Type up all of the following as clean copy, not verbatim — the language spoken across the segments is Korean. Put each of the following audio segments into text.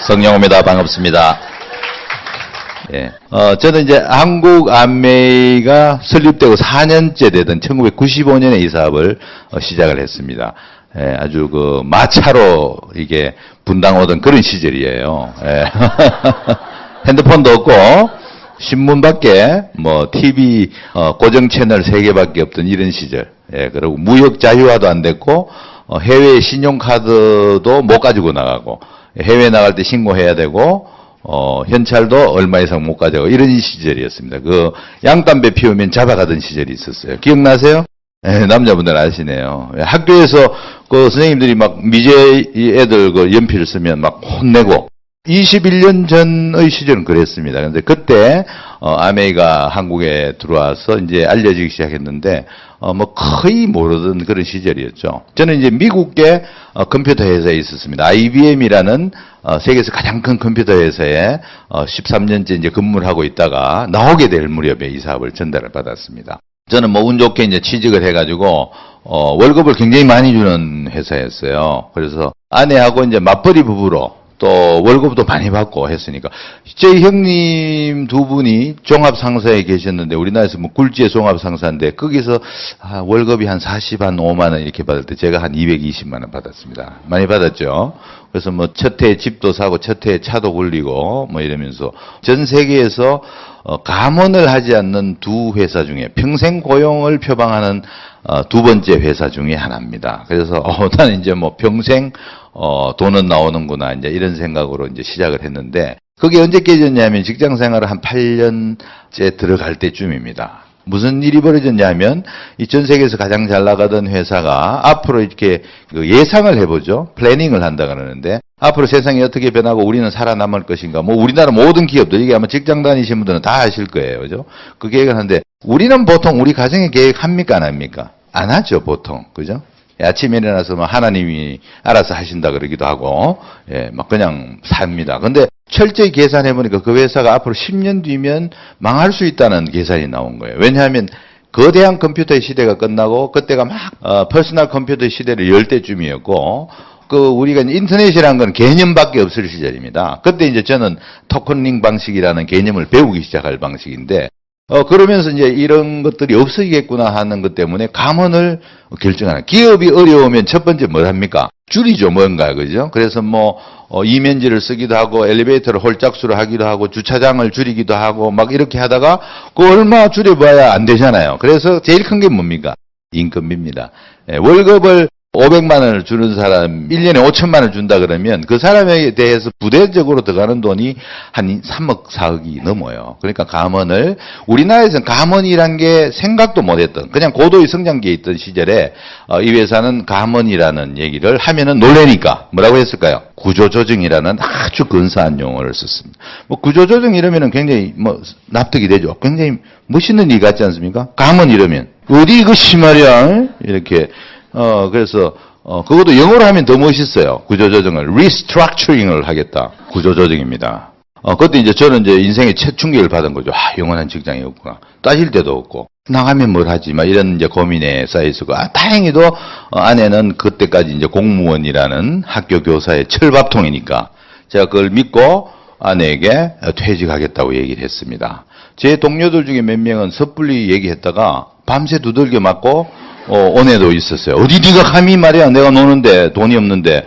성영호입니다. 반갑습니다. 예. 저는 이제 한국 암웨이가 설립되고 4년째 되던 1995년에 이 사업을 시작을 했습니다. 예, 아주 그 마차로 이게 분당 오던 그런 시절이에요. 예. 핸드폰도 없고 신문밖에 뭐 TV 고정 채널 3개밖에 없던 이런 시절. 예, 그리고 무역 자유화도 안 됐고 해외 신용카드도 못 가지고 나가고 해외 나갈 때 신고해야 되고 현찰도 얼마 이상 못 가져가고 이런 시절이었습니다. 그 양담배 피우면 잡아가던 시절이 있었어요. 기억나세요? 예, 남자분들 아시네요. 예, 학교에서 그 선생님들이 막 미제 애들 그 연필 쓰면 막 혼내고 21년 전의 시절은 그랬습니다. 근데 그때 아메이가 한국에 들어와서 이제 알려지기 시작했는데 뭐 거의 모르던 그런 시절이었죠. 저는 이제 미국계 컴퓨터 회사에 있었습니다. IBM이라는 세계에서 가장 큰 컴퓨터 회사에 13년째 이제 근무를 하고 있다가 나오게 될 무렵에 이 사업을 전달을 받았습니다. 저는 뭐 운 좋게 이제 취직을 해가지고 월급을 굉장히 많이 주는 회사였어요. 그래서 아내하고 이제 맞벌이 부부로 또 월급도 많이 받고 했으니까 제 형님 두 분이 종합상사에 계셨는데 우리나라에서 뭐 굴지의 종합상사인데 거기서 월급이 한 45만 원 이렇게 받을 때 제가 한 220만 원 받았습니다. 많이 받았죠. 그래서 뭐 첫 해에 집도 사고 첫 해에 차도 굴리고 뭐 이러면서 전 세계에서 감원을 하지 않는 두 회사 중에 평생 고용을 표방하는 두 번째 회사 중에 하나입니다. 그래서 나는 이제 뭐 평생 돈은 나오는구나 이제 이런 생각으로 이제 시작을 했는데 그게 언제 깨졌냐면 직장 생활을 한 8년째 들어갈 때쯤입니다. 무슨 일이 벌어졌냐면 이 전 세계에서 가장 잘 나가던 회사가 앞으로 이렇게 그 예상을 해보죠. 플래닝을 한다 그러는데 앞으로 세상이 어떻게 변하고 우리는 살아남을 것인가. 뭐 우리나라 모든 기업들 이게 아마 직장 다니신 분들은 다 아실 거예요. 그죠? 그 계획을 하는데 우리는 보통 우리 가정의 계획 합니까 안 합니까? 안 하죠 보통. 그죠? 아침에 일어나서 뭐 하나님이 알아서 하신다 그러기도 하고, 예, 막 그냥 삽니다. 근데 철저히 계산해보니까 그 회사가 앞으로 10년 뒤면 망할 수 있다는 계산이 나온 거예요. 왜냐하면 거대한 컴퓨터의 시대가 끝나고 그때가 막 퍼스널 컴퓨터 시대를 열 때쯤이었고, 우리가 인터넷이라는 건 개념밖에 없을 시절입니다. 그때 이제 저는 토큰링 방식이라는 개념을 배우기 시작할 방식인데, 그러면서 이제 이런 것들이 없어지겠구나 하는 것 때문에 감원을 결정하는. 기업이 어려우면 첫 번째 뭘 합니까? 줄이죠, 뭔가, 그죠? 그래서 뭐, 이면지를 쓰기도 하고, 엘리베이터를 홀짝수로 하기도 하고, 주차장을 줄이기도 하고, 막 이렇게 하다가, 얼마 줄여봐야 안 되잖아요. 그래서 제일 큰 게 뭡니까? 인건비입니다. 예, 월급을 500만 원을 주는 사람 1년에 5천만 원을 준다 그러면 그 사람에 대해서 부대적으로 들어가는 돈이 한 3억 4억이 넘어요. 그러니까 감원을 우리나라에서는 감원이란 게 생각도 못했던 그냥 고도의 성장기에 있던 시절에 이 회사는 감원이라는 얘기를 하면은 놀래니까 뭐라고 했을까요? 구조조정이라는 아주 근사한 용어를 썼습니다. 뭐 구조조정 이러면은 굉장히 뭐 납득이 되죠. 굉장히 멋있는 일 같지 않습니까? 감원 이러면 어디 그 심하랴 이렇게 그래서, 그것도 영어로 하면 더 멋있어요. 구조조정을. restructuring을 하겠다. 구조조정입니다. 그때 이제 저는 이제 인생의 첫 충격을 받은 거죠. 영원한 직장이 없구나. 따질 데도 없고. 나가면 뭘 하지? 막 이런 이제 고민에 쌓여있었고. 다행히도 아내는 그때까지 이제 공무원이라는 학교 교사의 철밥통이니까 제가 그걸 믿고 아내에게 퇴직하겠다고 얘기를 했습니다. 제 동료들 중에 몇 명은 섣불리 얘기했다가 밤새 두들겨 맞고 온 애도 있었어요. 어디 네가 감히 말이야. 내가 노는데 돈이 없는데.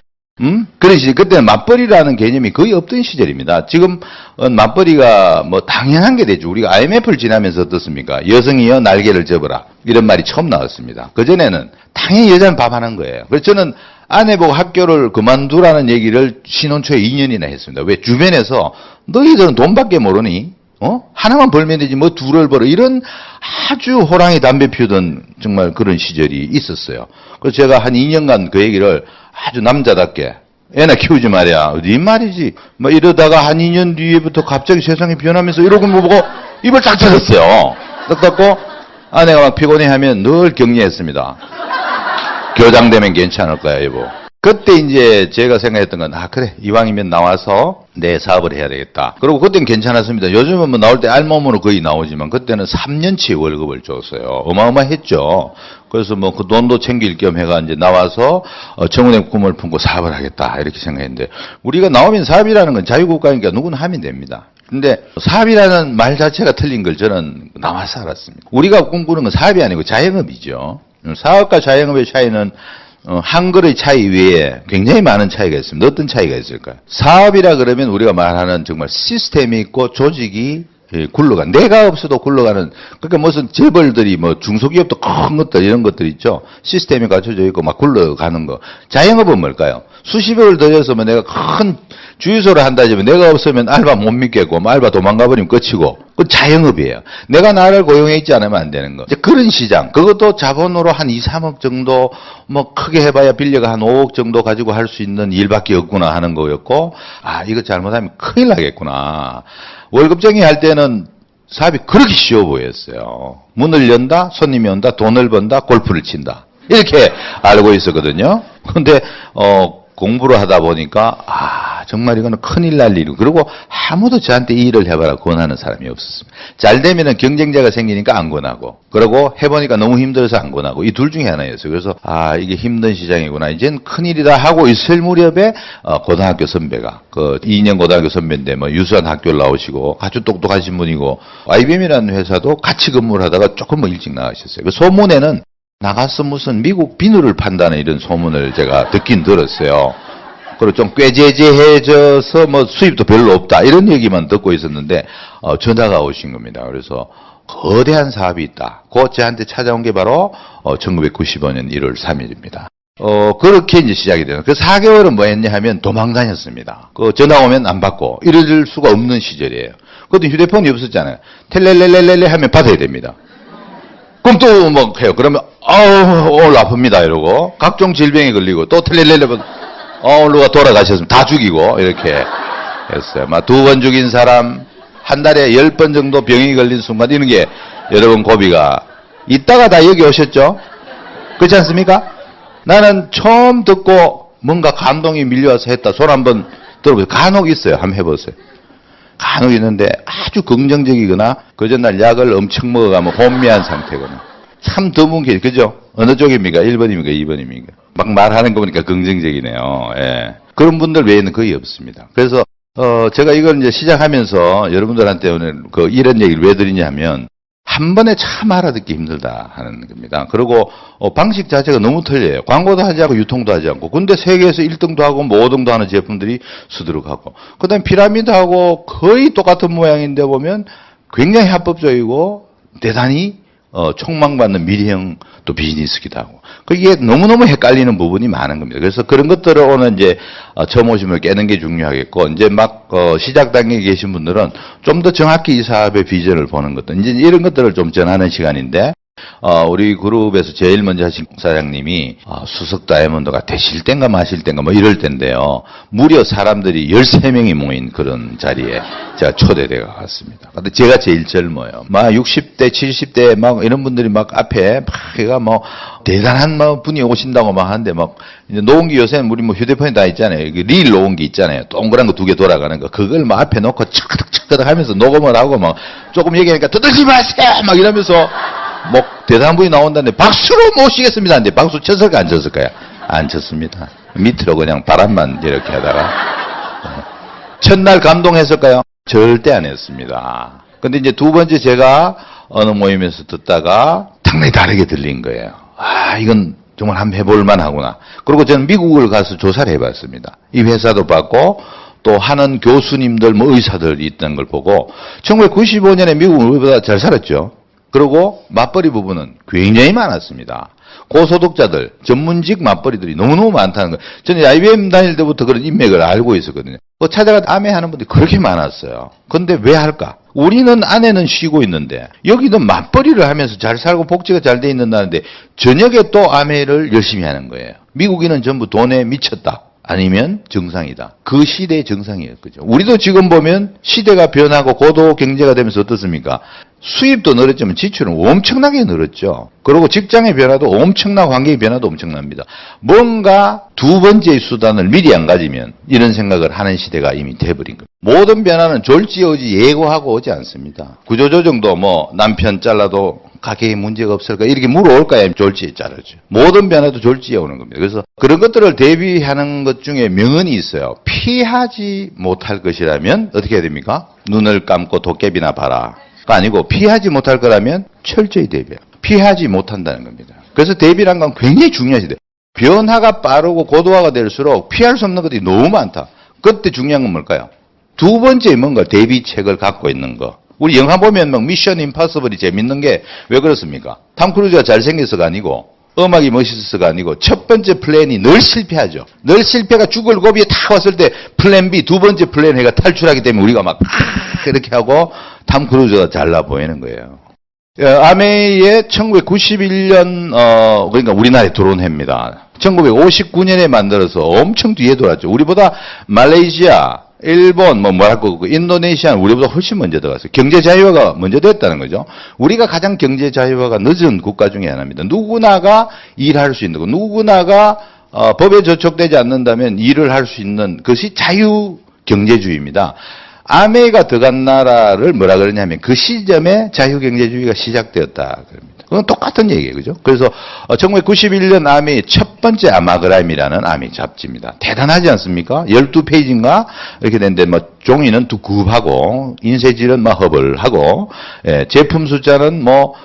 그러시 그때는 맞벌이라는 개념이 거의 없던 시절입니다. 지금 맞벌이가 뭐 당연한 게 되죠. 우리가 IMF를 지나면서 어떻습니까? 여성이여 날개를 접어라. 이런 말이 처음 나왔습니다. 그전에는 당연히 여자는 밥 하는 거예요. 그래서 저는 아내 보고 학교를 그만두라는 얘기를 신혼 초에 2년이나 했습니다. 왜? 주변에서 너희들은 돈밖에 모르니? 하나만 벌면 되지 뭐 둘을 벌어. 이런 아주 호랑이 담배 피우던 정말 그런 시절이 있었어요. 그래서 제가 한 2년간 그 얘기를 아주 남자답게 애나 키우지 말이야. 어디 말이지. 뭐 이러다가 한 2년 뒤에부터 갑자기 세상이 변하면서 이러고 뭐 보고 입을 딱 닫았어요. 딱 닫고 아내가 막 피곤해하면 늘 격려했습니다. 교장되면 괜찮을 거야 여보. 그때 이제 제가 생각했던 건, 그래. 이왕이면 나와서 내 사업을 해야 되겠다. 그리고 그때는 괜찮았습니다. 요즘은 뭐 나올 때 알몸으로 거의 나오지만 그때는 3년치 월급을 줬어요. 어마어마했죠. 그래서 뭐 그 돈도 챙길 겸 해가 이제 나와서 청운의 꿈을 품고 사업을 하겠다. 이렇게 생각했는데 우리가 나오면 사업이라는 건 자유국가니까 누구나 하면 됩니다. 근데 사업이라는 말 자체가 틀린 걸 저는 나와서 알았습니다. 우리가 꿈꾸는 건 사업이 아니고 자영업이죠. 사업과 자영업의 차이는 한글의 차이 외에 굉장히 많은 차이가 있습니다. 어떤 차이가 있을까요? 사업이라 그러면 우리가 말하는 정말 시스템이 있고 조직이 굴러가는, 내가 없어도 굴러가는, 그러니까 무슨 재벌들이 뭐 중소기업도 큰 것들 이런 것들 있죠. 시스템이 갖춰져 있고 막 굴러가는 거. 자영업은 뭘까요? 수십억을 들여서 뭐 내가 큰 주유소를 한다지만 내가 없으면 알바 못 믿겠고 뭐 알바 도망가버리면 끝이고. 그 자영업이에요. 내가 나를 고용해 있지 않으면 안 되는 거. 이제 그런 시장. 그것도 자본으로 한 2, 3억 정도 뭐 크게 해봐야 빌려가 한 5억 정도 가지고 할 수 있는 일밖에 없구나 하는 거였고, 이거 잘못하면 큰일 나겠구나. 월급쟁이 할 때는 사업이 그렇게 쉬워 보였어요. 문을 연다, 손님이 온다, 돈을 번다, 골프를 친다. 이렇게 알고 있었거든요. 근데 공부를 하다 보니까 정말 이거는 큰일 날 일이고, 그리고 아무도 저한테 이 일을 해봐라 권하는 사람이 없었습니다. 잘 되면은 경쟁자가 생기니까 안 권하고, 그리고 해보니까 너무 힘들어서 안 권하고, 이 둘 중에 하나였어요. 그래서 이게 힘든 시장이구나, 이젠 큰일이다 하고 있을 무렵에 고등학교 선배가, 그 2년 고등학교 선배인데 뭐 유수한 학교를 나오시고 아주 똑똑하신 분이고, IBM이라는 회사도 같이 근무를 하다가 조금 뭐 일찍 나가셨어요. 그 소문에는 나가서 무슨 미국 비누를 판다는 이런 소문을 제가 듣긴 들었어요. 그리고 좀 꾀재재해져서 뭐 수입도 별로 없다 이런 얘기만 듣고 있었는데 전화가 오신 겁니다. 그래서 거대한 사업이 있다. 그 저한테 찾아온 게 바로 1995년 1월 3일입니다. 그렇게 이제 시작이 돼요. 그 4개월은 뭐 했냐 하면 도망 다녔습니다. 그 전화 오면 안 받고 이럴 수가 없는 시절이에요. 그것도 휴대폰이 없었잖아요. 텔레레레레레 하면 받아야 됩니다. 그럼 또 뭐 해요. 그러면 오늘 아픕니다 이러고, 각종 질병에 걸리고 또 텔레레레 오늘 누가 돌아가셨으면 다 죽이고 이렇게 했어요. 막 2번 죽인 사람, 한 달에 10번 정도 병이 걸린 순간, 이런 게 여러분 고비가 있다가 다 여기 오셨죠? 그렇지 않습니까? 나는 처음 듣고 뭔가 감동이 밀려와서 했다. 손 한번 들어보세요. 간혹 있어요. 한번 해보세요. 간혹 있는데 아주 긍정적이거나 그 전날 약을 엄청 먹어가면 혼미한 상태거나 참 드문 게, 그죠? 어느 쪽입니까? 1번입니까? 2번입니까? 막 말하는 거 보니까 긍정적이네요. 예. 그런 분들 외에는 거의 없습니다. 그래서 제가 이걸 이제 시작하면서 여러분들한테 오늘 이런 얘기를 왜 드리냐면, 한 번에 참 알아듣기 힘들다 하는 겁니다. 그리고 방식 자체가 너무 틀려요. 광고도 하지 않고 유통도 하지 않고. 근데 세계에서 1등도 하고 뭐 5등도 하는 제품들이 수두룩하고. 그 다음에 피라미드하고 거의 똑같은 모양인데 보면 굉장히 합법적이고 대단히 촉망받는 미래형 또 비즈니스기도 하고. 이게 너무너무 헷갈리는 부분이 많은 겁니다. 그래서 그런 것들을 오늘 이제 처음 오심을 깨는 게 중요하겠고, 이제 막 시작 단계에 계신 분들은 좀 더 정확히 이 사업의 비전을 보는 것들, 이제 이런 것들을 좀 전하는 시간인데, 우리 그룹에서 제일 먼저 하신 사장님이 수석 다이아몬드가 되실 땐가 마실 땐가 뭐 이럴 텐데요. 무려 사람들이 13명이 모인 그런 자리에 제가 초대되어 갔습니다. 근데 제가 제일 젊어요. 막 60대, 70대 막 이런 분들이 막 앞에 막 해가 뭐 대단한 뭐 분이 오신다고 막 하는데, 막 이제 녹음기, 요새는 우리 뭐 휴대폰에 다 있잖아요. 릴 녹음기 있잖아요. 동그란 거 2개 돌아가는 거. 그걸 막 앞에 놓고 척덕척덕 하면서 녹음을 하고 막 조금 얘기하니까 떠들지 마세요! 막 이러면서 뭐 대단한 분이 나온다는데 박수로 모시겠습니다. 근데 박수 쳤을까 안 쳤을까요? 안 쳤습니다. 밑으로 그냥 바람만 이렇게 하다가. 첫날 감동했을까요? 절대 안 했습니다. 근데 이제 두 번째 제가 어느 모임에서 듣다가 상당히 다르게 들린 거예요. 이건 정말 한번 해볼만 하구나. 그리고 저는 미국을 가서 조사를 해봤습니다. 이 회사도 봤고 또 하는 교수님들, 뭐 의사들 있다는 걸 보고 1995년에 미국은 우리보다 잘 살았죠. 그리고 맞벌이 부분은 굉장히 많았습니다. 고소득자들, 전문직 맞벌이들이 너무너무 많다는 거예요. 저는 IBM 다닐 때부터 그런 인맥을 알고 있었거든요. 찾아가 아내하는 분들이 그렇게 많았어요. 근데 왜 할까? 우리는 아내는 쉬고 있는데 여기는 맞벌이를 하면서 잘 살고 복지가 잘 돼 있는다는데 저녁에 또 아내를 열심히 하는 거예요. 미국인은 전부 돈에 미쳤다. 아니면 정상이다. 그 시대의 정상이었거죠. 우리도 지금 보면 시대가 변하고 고도 경제가 되면서 어떻습니까? 수입도 늘었지만 지출은 엄청나게 늘었죠. 그리고 직장의 변화도 엄청나고 환경의 변화도 엄청납니다. 뭔가 두 번째의 수단을 미리 안 가지면 이런 생각을 하는 시대가 이미 돼버린 겁니다. 모든 변화는 졸지어지 예고하고 오지 않습니다. 구조조정도 뭐 남편 잘라도 가게에 문제가 없을까 이렇게 물어올까야 졸지에 자르죠. 모든 변화도 졸지에 오는 겁니다. 그래서 그런 것들을 대비하는 것 중에 명언이 있어요. 피하지 못할 것이라면 어떻게 해야 됩니까? 눈을 감고 도깨비나 봐라. 아니고 피하지 못할 거라면 철저히 대비해요. 피하지 못한다는 겁니다. 그래서 대비란 건 굉장히 중요하시대. 변화가 빠르고 고도화가 될수록 피할 수 없는 것들이 너무 많다. 그때 중요한 건 뭘까요? 두 번째 뭔가 대비책을 갖고 있는 거. 우리 영화 보면 막 미션 임파서블이 재밌는 게 왜 그렇습니까? 탐 크루즈가 잘생겨서가 아니고 음악이 멋있어서가 아니고 첫 번째 플랜이 늘 실패하죠. 늘 실패가 죽을 고비에 탁 왔을 때 플랜 B 두 번째 플랜 A가 탈출하기 때문에 우리가 막 이렇게 하고 탐 크루즈가 잘나 보이는 거예요. 아메이의 1991년 그러니까 우리나라에 들어온 해입니다. 1959년에 만들어서 엄청 뒤에 돌았죠. 우리보다 말레이시아, 일본, 뭐랄까, 인도네시아는 우리보다 훨씬 먼저 들어갔어요. 경제 자유화가 먼저 됐다는 거죠. 우리가 가장 경제 자유화가 늦은 국가 중에 하나입니다. 누구나가 일할 수 있는 거, 누구나가 법에 저촉되지 않는다면 일을 할 수 있는 것이 자유 경제주의입니다. 아메이가 들어간 나라를 뭐라 그러냐면 그 시점에 자유경제주의가 시작되었다. 그건 똑같은 얘기예요. 그죠? 그래서 1991년 아메이 첫 번째 아마그람이라는 아메이 잡지입니다. 대단하지 않습니까? 12페이지인가? 이렇게 되는데 뭐 종이는 두껍하고 인쇄질은 뭐 허벌하고 제품 숫자는 뭐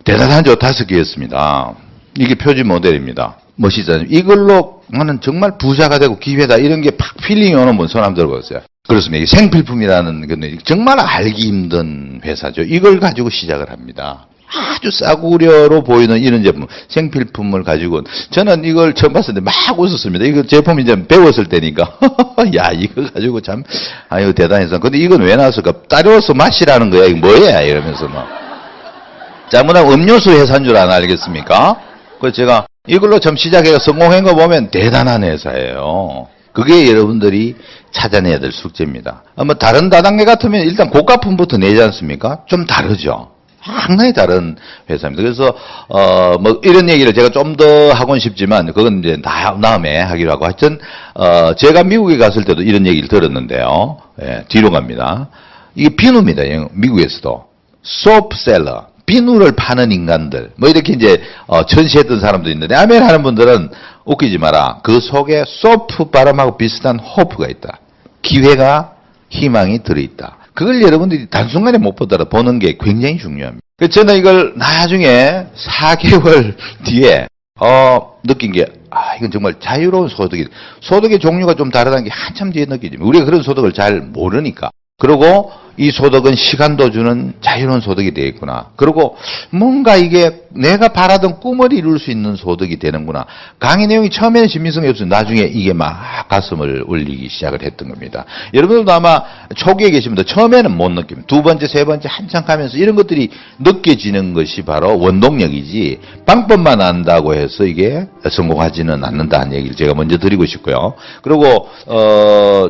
대단하죠. 5개였습니다. 이게 표지 모델입니다. 멋있잖아요. 이걸로 나는 정말 부자가 되고 기회다 이런 게 팍 필링이 오는 분 손 한번 들어보세요. 그렇습니다. 이게 생필품이라는 건 정말 알기 힘든 회사죠. 이걸 가지고 시작을 합니다. 아주 싸구려로 보이는 이런 제품, 생필품을 가지고 저는 이걸 처음 봤을 때 막 웃었습니다. 이거 제품 이제 배웠을 때니까 야 이거 가지고 참 아유 대단해서 근데 이건 왜 나왔을까? 따려서 마시라는 거야. 이거 뭐야? 이러면서 막 잘못하면 음료수 회사인 줄 알겠습니까? 그래서 제가 이걸로 참 시작해서 성공한 거 보면 대단한 회사예요. 그게 여러분들이 찾아내야 될 숙제입니다. 뭐 다른 다단계 같으면 일단 고가품부터 내지 않습니까? 좀 다르죠. 상당히 다른 회사입니다. 그래서 뭐 이런 얘기를 제가 좀 더 하고는 싶지만 그건 이제 다음에 하기로 하고 하여튼 제가 미국에 갔을 때도 이런 얘기를 들었는데요. 예, 뒤로 갑니다. 이게 비누입니다. 미국에서도 소프셀러 비누를 파는 인간들 뭐 이렇게 이제 전시했던 사람도 있는데 아메리카 하는 분들은 웃기지 마라. 그 속에 소프 발음하고 비슷한 호프가 있다. 기회가 희망이 들어있다. 그걸 여러분들이 단순간에 못 보더라도 보는 게 굉장히 중요합니다. 그래서 저는 이걸 나중에 4개월 뒤에 느낀 게 이건 정말 자유로운 소득의 종류가 좀 다르다는 게 한참 뒤에 느껴집니다. 우리가 그런 소득을 잘 모르니까. 그리고 이 소득은 시간도 주는 자유로운 소득이 되겠구나. 그리고 뭔가 이게 내가 바라던 꿈을 이룰 수 있는 소득이 되는구나. 강의 내용이 처음에는 신빙성이 없어요. 나중에 이게 막 가슴을 울리기 시작을 했던 겁니다. 여러분들도 아마 초기에 계시면 처음에는 못 느낍니다. 두 번째, 세 번째 한참 가면서 이런 것들이 느껴지는 것이 바로 원동력이지 방법만 안다고 해서 이게 성공하지는 않는다는 얘기를 제가 먼저 드리고 싶고요. 그리고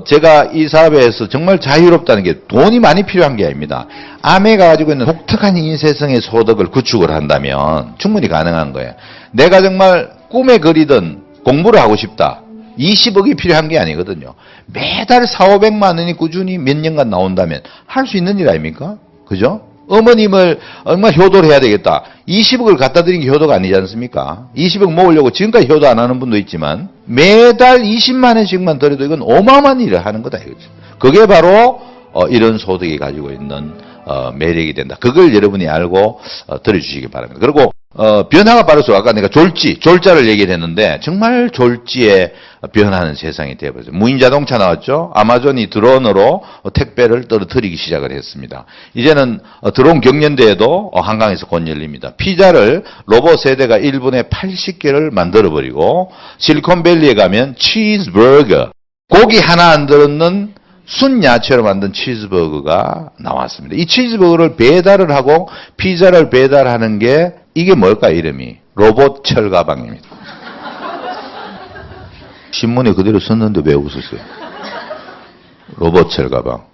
제가 이 사업에서 정말 자유롭다는 게 돈이 많이 필요한 게 아닙니다. 아메가 가지고 있는 독특한 인쇄성의 소득을 구축을 한다면 충분히 가능한 거예요. 내가 정말 꿈에 그리던 공부를 하고 싶다. 20억이 필요한 게 아니거든요. 매달 400~500만 원이 꾸준히 몇 년간 나온다면 할 수 있는 일 아닙니까? 그죠? 어머님을 얼마 효도를 해야 되겠다. 20억을 갖다 드린 게 효도가 아니지 않습니까? 20억 모으려고 지금까지 효도 안 하는 분도 있지만 매달 20만 원씩만 들여도 이건 어마어마한 일을 하는 거다 이거죠. 그게 바로 이런 소득이 가지고 있는 매력이 된다. 그걸 여러분이 알고 들어주시기 바랍니다. 그리고 변화가 빠를수록 아까 내가 졸자를 얘기를 했는데 정말 졸지에 변하는 세상이 되어버렸어요. 무인 자동차 나왔죠. 아마존이 드론으로 택배를 떨어뜨리기 시작을 했습니다. 이제는 드론 경연대회도 한강에서 곧 열립니다. 피자를 로봇 세대가 1분에 80개를 만들어버리고 실리콘밸리에 가면 치즈버거 고기 하나 안 들었는 순야채로 만든 치즈버거가 나왔습니다. 이 치즈버거를 배달을 하고 피자를 배달하는 게 이게 뭘까 이름이? 로봇 철가방입니다. 신문에 그대로 썼는데 왜 웃으세요? 로봇 철가방.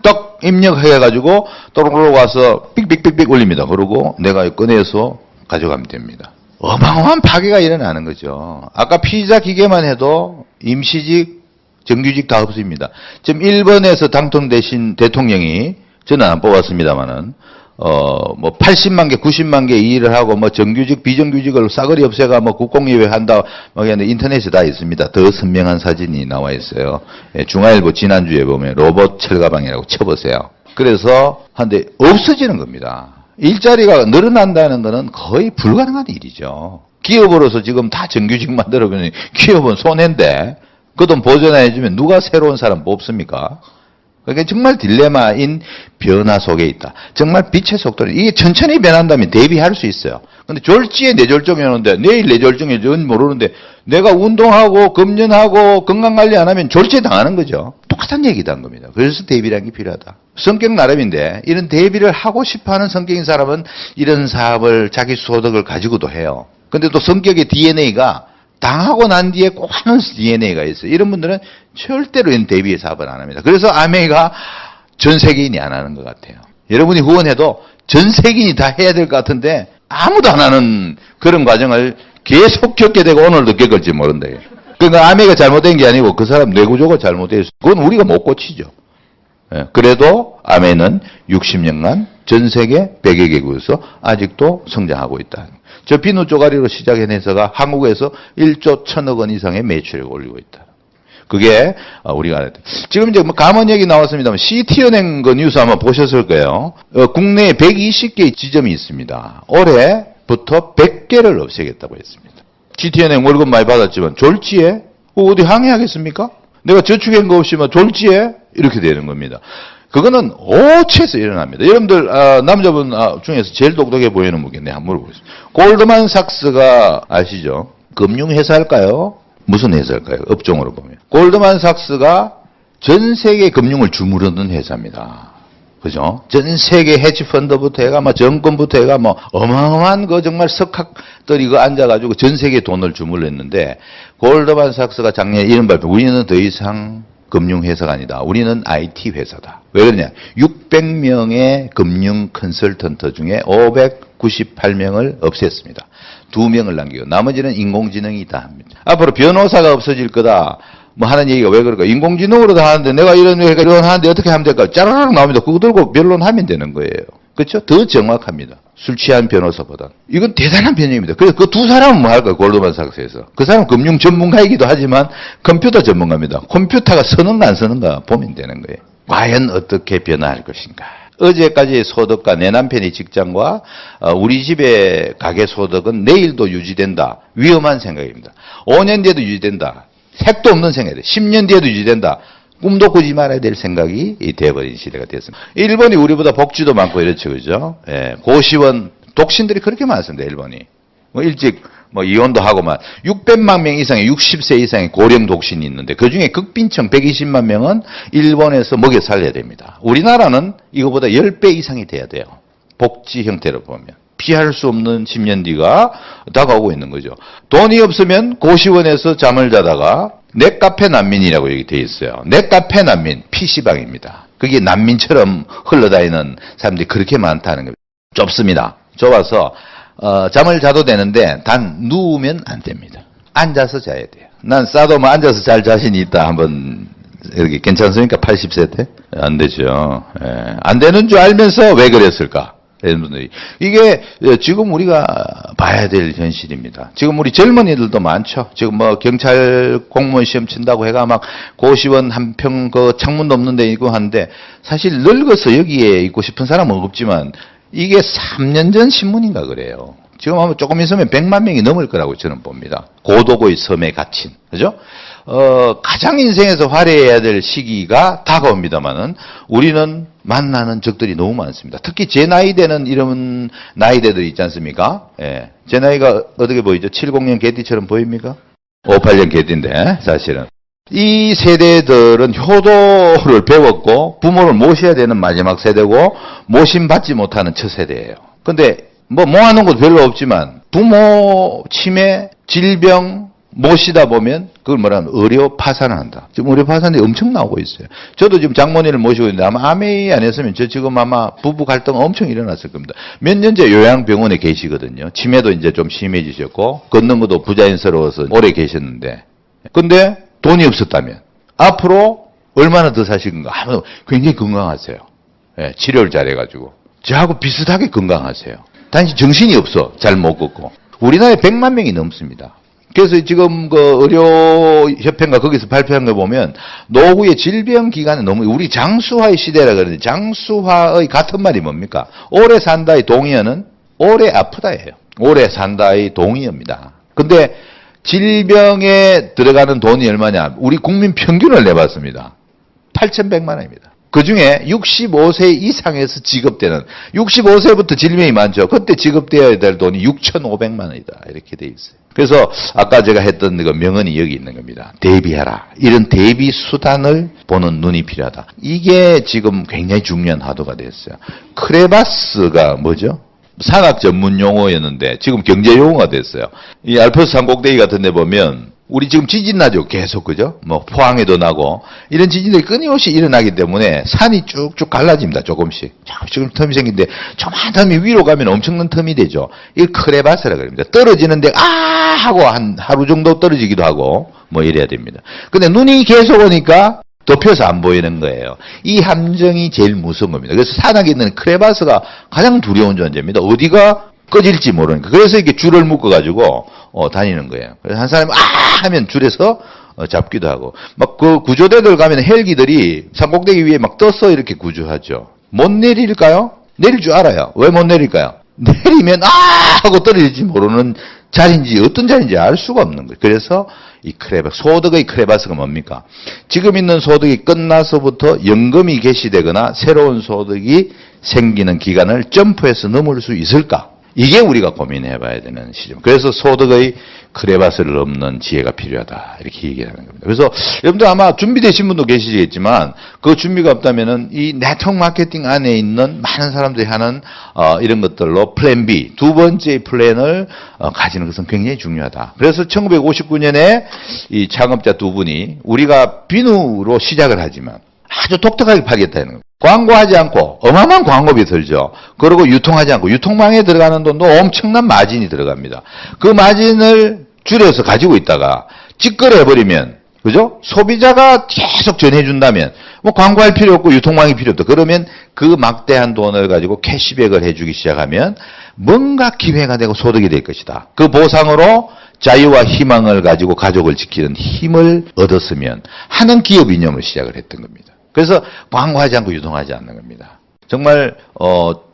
딱 입력해가지고 또르르 와서 삑삑삑삑 울립니다. 그러고 내가 꺼내서 가져가면 됩니다. 어마어마한 파괴가 일어나는 거죠. 아까 피자 기계만 해도 임시직, 정규직 다 없습니다. 지금 1번에서 당선되신 대통령이 저는 안 뽑았습니다만은 뭐 80만 개, 90만 개 일을 하고 뭐 정규직, 비정규직을 싸그리 없애가 뭐 국공예외 한다. 뭐 인터넷에 다 있습니다. 더 선명한 사진이 나와 있어요. 예, 중앙일보 지난주에 보면 로봇 철가방이라고 쳐보세요. 그래서 한데 없어지는 겁니다. 일자리가 늘어난다는 것은 거의 불가능한 일이죠. 기업으로서 지금 다 정규직 만들어보니 기업은 손해인데 그 돈 보전해주면 누가 새로운 사람 뽑습니까? 그게 정말 딜레마인 변화 속에 있다. 정말 빛의 속도는 이게 천천히 변한다면 대비할 수 있어요. 근데 졸지에 뇌졸중이 오는데 내일 뇌졸중이 전 모르는데 내가 운동하고 금연하고 건강관리 안 하면 졸지에 당하는 거죠. 똑같은 얘기다 한 겁니다. 그래서 대비라는 게 필요하다. 성격 나름인데 이런 대비를 하고 싶어하는 성격인 사람은 이런 사업을 자기 소득을 가지고도 해요. 근데 또 성격의 DNA가 당하고 난 뒤에 꼭 하는 DNA가 있어요. 이런 분들은 절대로 이런 대비의 사업을 안 합니다. 그래서 아메이가 전 세계인이 안 하는 것 같아요. 여러분이 후원해도 전 세계인이 다 해야 될 것 같은데 아무도 안 하는 그런 과정을 계속 겪게 되고 오늘도 겪을지 모른다. 그러니까 아메이가 잘못된 게 아니고 그 사람 뇌구조가 잘못되어 있어요. 그건 우리가 못 고치죠. 그래도 아메이는 60년간 전 세계 100여 개국에서 아직도 성장하고 있다. 저 비누 쪼가리로 시작한 회사가 한국에서 1조 1,000억 원 이상의 매출을 올리고 있다. 그게 우리가 지금 이제 뭐 감원 얘기 나왔습니다만 CT은행 그 뉴스 아마 보셨을 거예요. 국내에 120개의 지점이 있습니다. 올해부터 100개를 없애겠다고 했습니다. CT은행 월급 많이 받았지만 졸지에 어디 항의하겠습니까? 내가 저축한 거 없이 뭐 졸지에 이렇게 되는 겁니다. 그거는 오체에서 일어납니다. 여러분들 남자분 중에서 제일 똑똑해 보이는 분께 내가 한번 물어보겠습니다. 골드만삭스가 아시죠? 금융회사일까요? 무슨 회사일까요? 업종으로 보면. 골드만삭스가 전 세계 금융을 주무르는 회사입니다. 그죠? 전 세계 헤지펀드부터 해가 뭐 정권부터 해가 뭐 어마어마한 그 정말 석학들이 그 앉아가지고 전 세계 돈을 주물렀는데 골드만삭스가 작년에 이런 발표. 우리는 더 이상 금융회사가 아니다. 우리는 IT 회사다. 왜 그러냐? 600명의 금융 컨설턴트 중에 598명을 없앴습니다. 2명을 남기고 나머지는 인공지능이다 합니다. 앞으로 변호사가 없어질 거다. 뭐 하는 얘기가 왜 그럴까? 인공지능으로 다 하는데 내가 이런 회가 이런 하는데 어떻게 하면 될까? 짜라락 나옵니다. 그거 들고 변론하면 되는 거예요. 그렇죠? 더 정확합니다. 술 취한 변호사보다. 이건 대단한 변형입니다. 그래서 그 두 사람은 뭐 할까요? 골드만삭스에서. 그 사람은 금융 전문가이기도 하지만 컴퓨터 전문가입니다. 컴퓨터가 쓰는가 안 쓰는가 보면 되는 거예요. 과연 어떻게 변화할 것인가. 어제까지의 소득과 내 남편의 직장과 우리 집의 가계 소득은 내일도 유지된다. 위험한 생각입니다. 5년 뒤에도 유지된다. 색도 없는 생각이에요. 10년 뒤에도 유지된다. 꿈도 꾸지 말아야 될 생각이 되어버린 시대가 됐습니다. 일본이 우리보다 복지도 많고 이렇죠, 그죠? 예, 고시원, 독신들이 그렇게 많습니다, 일본이. 뭐 일찍 뭐 이혼도 하고만 600만 명 이상의 60세 이상의 고령 독신이 있는데 그 중에 극빈층 120만 명은 일본에서 먹여 살려야 됩니다. 우리나라는 이거보다 10배 이상이 돼야 돼요. 복지 형태로 보면. 피할 수 없는 10년 뒤가 다가오고 있는 거죠. 돈이 없으면 고시원에서 잠을 자다가 넷카페 난민이라고 여기 되어 있어요. 넷카페 난민, PC방입니다. 그게 난민처럼 흘러다니는 사람들이 그렇게 많다는 겁니다. 좁습니다. 좁아서 잠을 자도 되는데 단 누우면 안 됩니다. 앉아서 자야 돼요. 난 싸도 뭐 앉아서 잘 자신이 있다. 한번 이렇게 괜찮습니까? 80세 때? 안 되죠. 예. 안 되는 줄 알면서 왜 그랬을까? 이런 분들이. 이게 지금 우리가 봐야 될 현실입니다. 지금 우리 젊은이들도 많죠. 지금 뭐 경찰 공무원 시험 친다고 해가 막 고시원 한 평 그 창문도 없는 데 있고 하는데 사실 늙어서 여기에 있고 싶은 사람은 없지만 이게 3년 전 신문인가 그래요. 지금 아마 조금 있으면 100만 명이 넘을 거라고 저는 봅니다. 고도고의 섬에 갇힌. 그죠? 가장 인생에서 활용해야 될 시기가 다가옵니다만은 우리는 만나는 적들이 너무 많습니다. 특히 제 나이대는 이런 나이대들이 있지 않습니까? 예. 제 나이가 어떻게 보이죠? 70년 개띠처럼 보입니까? 58년 개띠인데, 사실은. 이 세대들은 효도를 배웠고 부모를 모셔야 되는 마지막 세대고 모심받지 못하는 첫 세대예요. 근데 뭐 모아놓은 것도 별로 없지만 부모, 치매, 질병, 모시다 보면 그걸 뭐라면 의료 파산을 한다. 지금 의료 파산이 엄청 나오고 있어요. 저도 지금 장모님을 모시고 있는데 아마 아메이 안 했으면 저 지금 아마 부부 갈등 엄청 일어났을 겁니다. 몇 년째 요양병원에 계시거든요. 치매도 이제 좀 심해지셨고 걷는 것도 부자연스러워서 오래 계셨는데 근데 돈이 없었다면 앞으로 얼마나 더 사시는가 하면 굉장히 건강하세요. 예, 치료를 잘해가지고 저하고 비슷하게 건강하세요. 단지 정신이 없어. 잘 못 걷고. 우리나라에 100만 명이 넘습니다. 그래서 지금 그 의료협회인가 거기서 발표한 거 보면 노후의 질병 기간은 너무 우리 장수화의 시대라 그러는데 장수화의 같은 말이 뭡니까? 오래 산다의 동의어는 오래 아프다예요. 오래 산다의 동의어입니다. 근데 질병에 들어가는 돈이 얼마냐? 우리 국민 평균을 내봤습니다. 8,100만 원입니다. 그 중에 65세 이상에서 지급되는 65세부터 질병이 많죠. 그때 지급되어야 될 돈이 6,500만 원이다. 이렇게 돼 있어요. 그래서 아까 제가 했던 그 명언이 여기 있는 겁니다. 대비하라. 이런 대비 수단을 보는 눈이 필요하다. 이게 지금 굉장히 중요한 화두가 됐어요. 크레바스가 뭐죠? 산악 전문 용어였는데 지금 경제 용어가 됐어요. 이 알프스 산꼭대기 같은 데 보면 우리 지금 지진 나죠. 계속 그죠? 뭐 포항에도 나고 이런 지진들이 끊임없이 일어나기 때문에 산이 쭉쭉 갈라집니다. 조금씩. 조금씩 텀이 생긴데 조그만 텀이 위로 가면 엄청난 텀이 되죠. 이걸 크레바스라고 합니다. 떨어지는데 하고 한 하루 정도 떨어지기도 하고 뭐 이래야 됩니다. 근데 눈이 계속 오니까 덮여서 안 보이는 거예요. 이 함정이 제일 무서운 겁니다. 그래서 산악에 있는 크레바스가 가장 두려운 존재입니다. 어디가 꺼질지 모르니까. 그래서 이렇게 줄을 묶어가지고 다니는 거예요. 그래서 한 사람이 하면 줄에서 잡기도 하고. 막 그 구조대들 가면 헬기들이 산꼭대기 위에 막 떠서 이렇게 구조하죠. 못 내릴까요? 내릴 줄 알아요. 왜 못 내릴까요? 내리면 하고 떨어질지 모르는 자리인지 어떤 자리인지 알 수가 없는 거예요. 그래서 이 크레바스, 소득의 크레바스가 뭡니까? 지금 있는 소득이 끝나서부터 연금이 개시되거나 새로운 소득이 생기는 기간을 점프해서 넘을 수 있을까? 이게 우리가 고민해 봐야 되는 시점. 그래서 소득의 크레바스를 넘는 지혜가 필요하다. 이렇게 얘기하는 겁니다. 그래서 여러분들 아마 준비되신 분도 계시겠지만 그 준비가 없다면은 이 네트워크 마케팅 안에 있는 많은 사람들이 하는 이런 것들로 플랜 B, 두 번째 플랜을 가지는 것은 굉장히 중요하다. 그래서 1959년에 이 창업자 두 분이 우리가 비누로 시작을 하지만 아주 독특하게 팔겠다는 겁니다. 광고하지 않고 어마어마한 광고비 들죠. 그리고 유통하지 않고 유통망에 들어가는 돈도 엄청난 마진이 들어갑니다. 그 마진을 줄여서 가지고 있다가 찌끄러버리면 그죠? 소비자가 계속 전해준다면 뭐 광고할 필요 없고 유통망이 필요 없다. 그러면 그 막대한 돈을 가지고 캐시백을 해주기 시작하면 뭔가 기회가 되고 소득이 될 것이다. 그 보상으로 자유와 희망을 가지고 가족을 지키는 힘을 얻었으면 하는 기업 이념을 시작을 했던 겁니다. 그래서 광고하지 않고 유통하지 않는 겁니다. 정말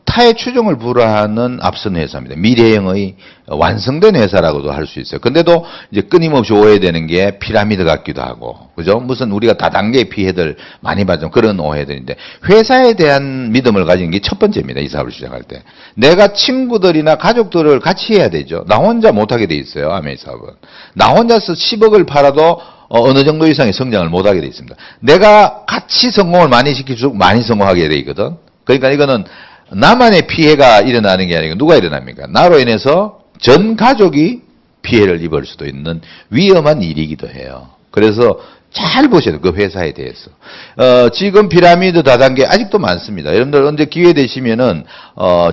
타의 추종을 불허하는 앞선 회사입니다. 미래형의 완성된 회사라고도 할 수 있어요. 근데도 이제 끊임없이 오해되는 게 피라미드 같기도 하고, 그죠? 무슨 우리가 다단계 피해들 많이 받은 그런 오해들인데, 회사에 대한 믿음을 가진 게 첫 번째입니다. 이 사업을 시작할 때. 내가 친구들이나 가족들을 같이 해야 되죠. 나 혼자 못하게 돼 있어요. 아메이 사업은. 나 혼자서 10억을 팔아도 어느 정도 이상의 성장을 못하게 돼 있습니다. 내가 같이 성공을 많이 시킬수록 많이 성공하게 돼 있거든. 그러니까 이거는 나만의 피해가 일어나는 게 아니고 누가 일어납니까? 나로 인해서 전 가족이 피해를 입을 수도 있는 위험한 일이기도 해요. 그래서 잘 보셔야 돼요. 그 회사에 대해서. 지금 피라미드 다단계 아직도 많습니다. 여러분들 언제 기회 되시면은,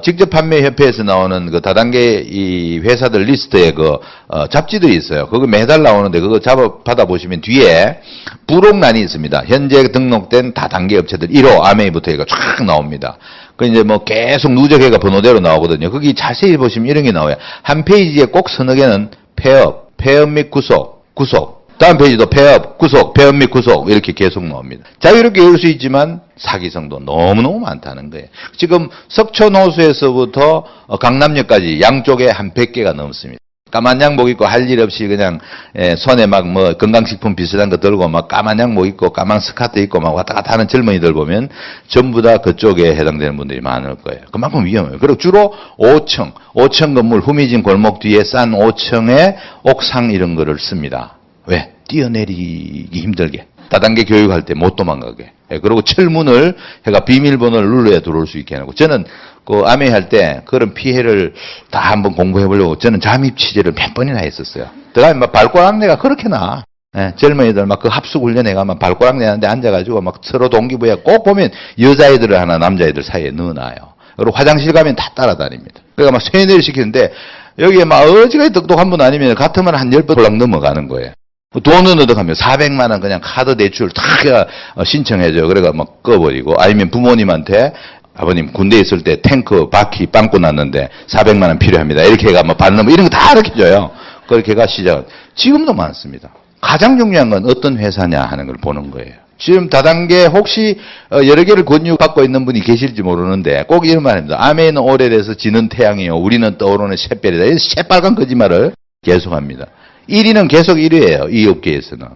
직접 판매 협회에서 나오는 그 다단계 이 회사들 리스트에 잡지들이 있어요. 그거 매달 나오는데 그거 받아보시면 뒤에 부록란이 있습니다. 현재 등록된 다단계 업체들 1호 아메이부터 해가 쫙 나옵니다. 그 이제 뭐 계속 누적해가 번호대로 나오거든요. 거기 자세히 보시면 이런 게 나와요. 한 페이지에 꼭 서너 개는 폐업 및 구속. 다음 페이지도 폐업 및 구속 이렇게 계속 나옵니다. 자유롭게 올 수 있지만 사기성도 너무너무 많다는 거예요. 지금 석촌호수에서부터 강남역까지 양쪽에 한 100개가 넘습니다. 까만 양복 입고 할 일 없이 그냥 손에 막 뭐 건강식품 비슷한 거 들고 막 까만 양복 입고 까만 스카트 입고 막 왔다 갔다 하는 젊은이들 보면 전부 다 그쪽에 해당되는 분들이 많을 거예요. 그만큼 위험해요. 그리고 주로 5층 건물 후미진 골목 뒤에 싼 5층에 옥상 이런 거를 씁니다. 왜? 뛰어내리기 힘들게. 다단계 교육할 때 못 도망가게. 예, 그리고 철문을 해가 비밀번호를 눌러야 들어올 수 있게 해놓고, 저는 그 암회 할 때 그런 피해를 다 한번 공부해 보려고 저는 잠입 취재를 몇 번이나 했었어요. 들어가면 막 발꼬락내가 그렇게 나. 예, 젊은이들 막 그 합숙 훈련에 가면 발꼬락내는데 앉아가지고 막 서로 동기부여 꼭 보면 여자애들을 하나 남자애들 사이에 넣어놔요. 그리고 화장실 가면 다 따라다닙니다. 그러니까 막 세뇌를 시키는데 여기에 막 어지간히 똑똑한 분 아니면 같으면 한 10번 홀랑 넘어가는 거예요. 돈은 얻어가면 400만 원 그냥 카드 대출 다 신청해줘요. 그래가 막 꺼버리고, 아니면 부모님한테 아버님 군대 있을 때 탱크 바퀴 빵꾸 났는데 400만 원 필요합니다. 이렇게 해가 뭐 받는 뭐 이런 거 다 이렇게 줘요. 그렇게 해가 시작은 지금도 많습니다. 가장 중요한 건 어떤 회사냐 하는 걸 보는 거예요. 지금 다단계 혹시 여러 개를 권유받고 있는 분이 계실지 모르는데 꼭 이런 말입니다. 아메는 오래돼서 지는 태양이요, 우리는 떠오르는 샛별이다. 이 새빨간 거짓말을 계속합니다. 1위는 계속 1위예요. 이 업계에서는.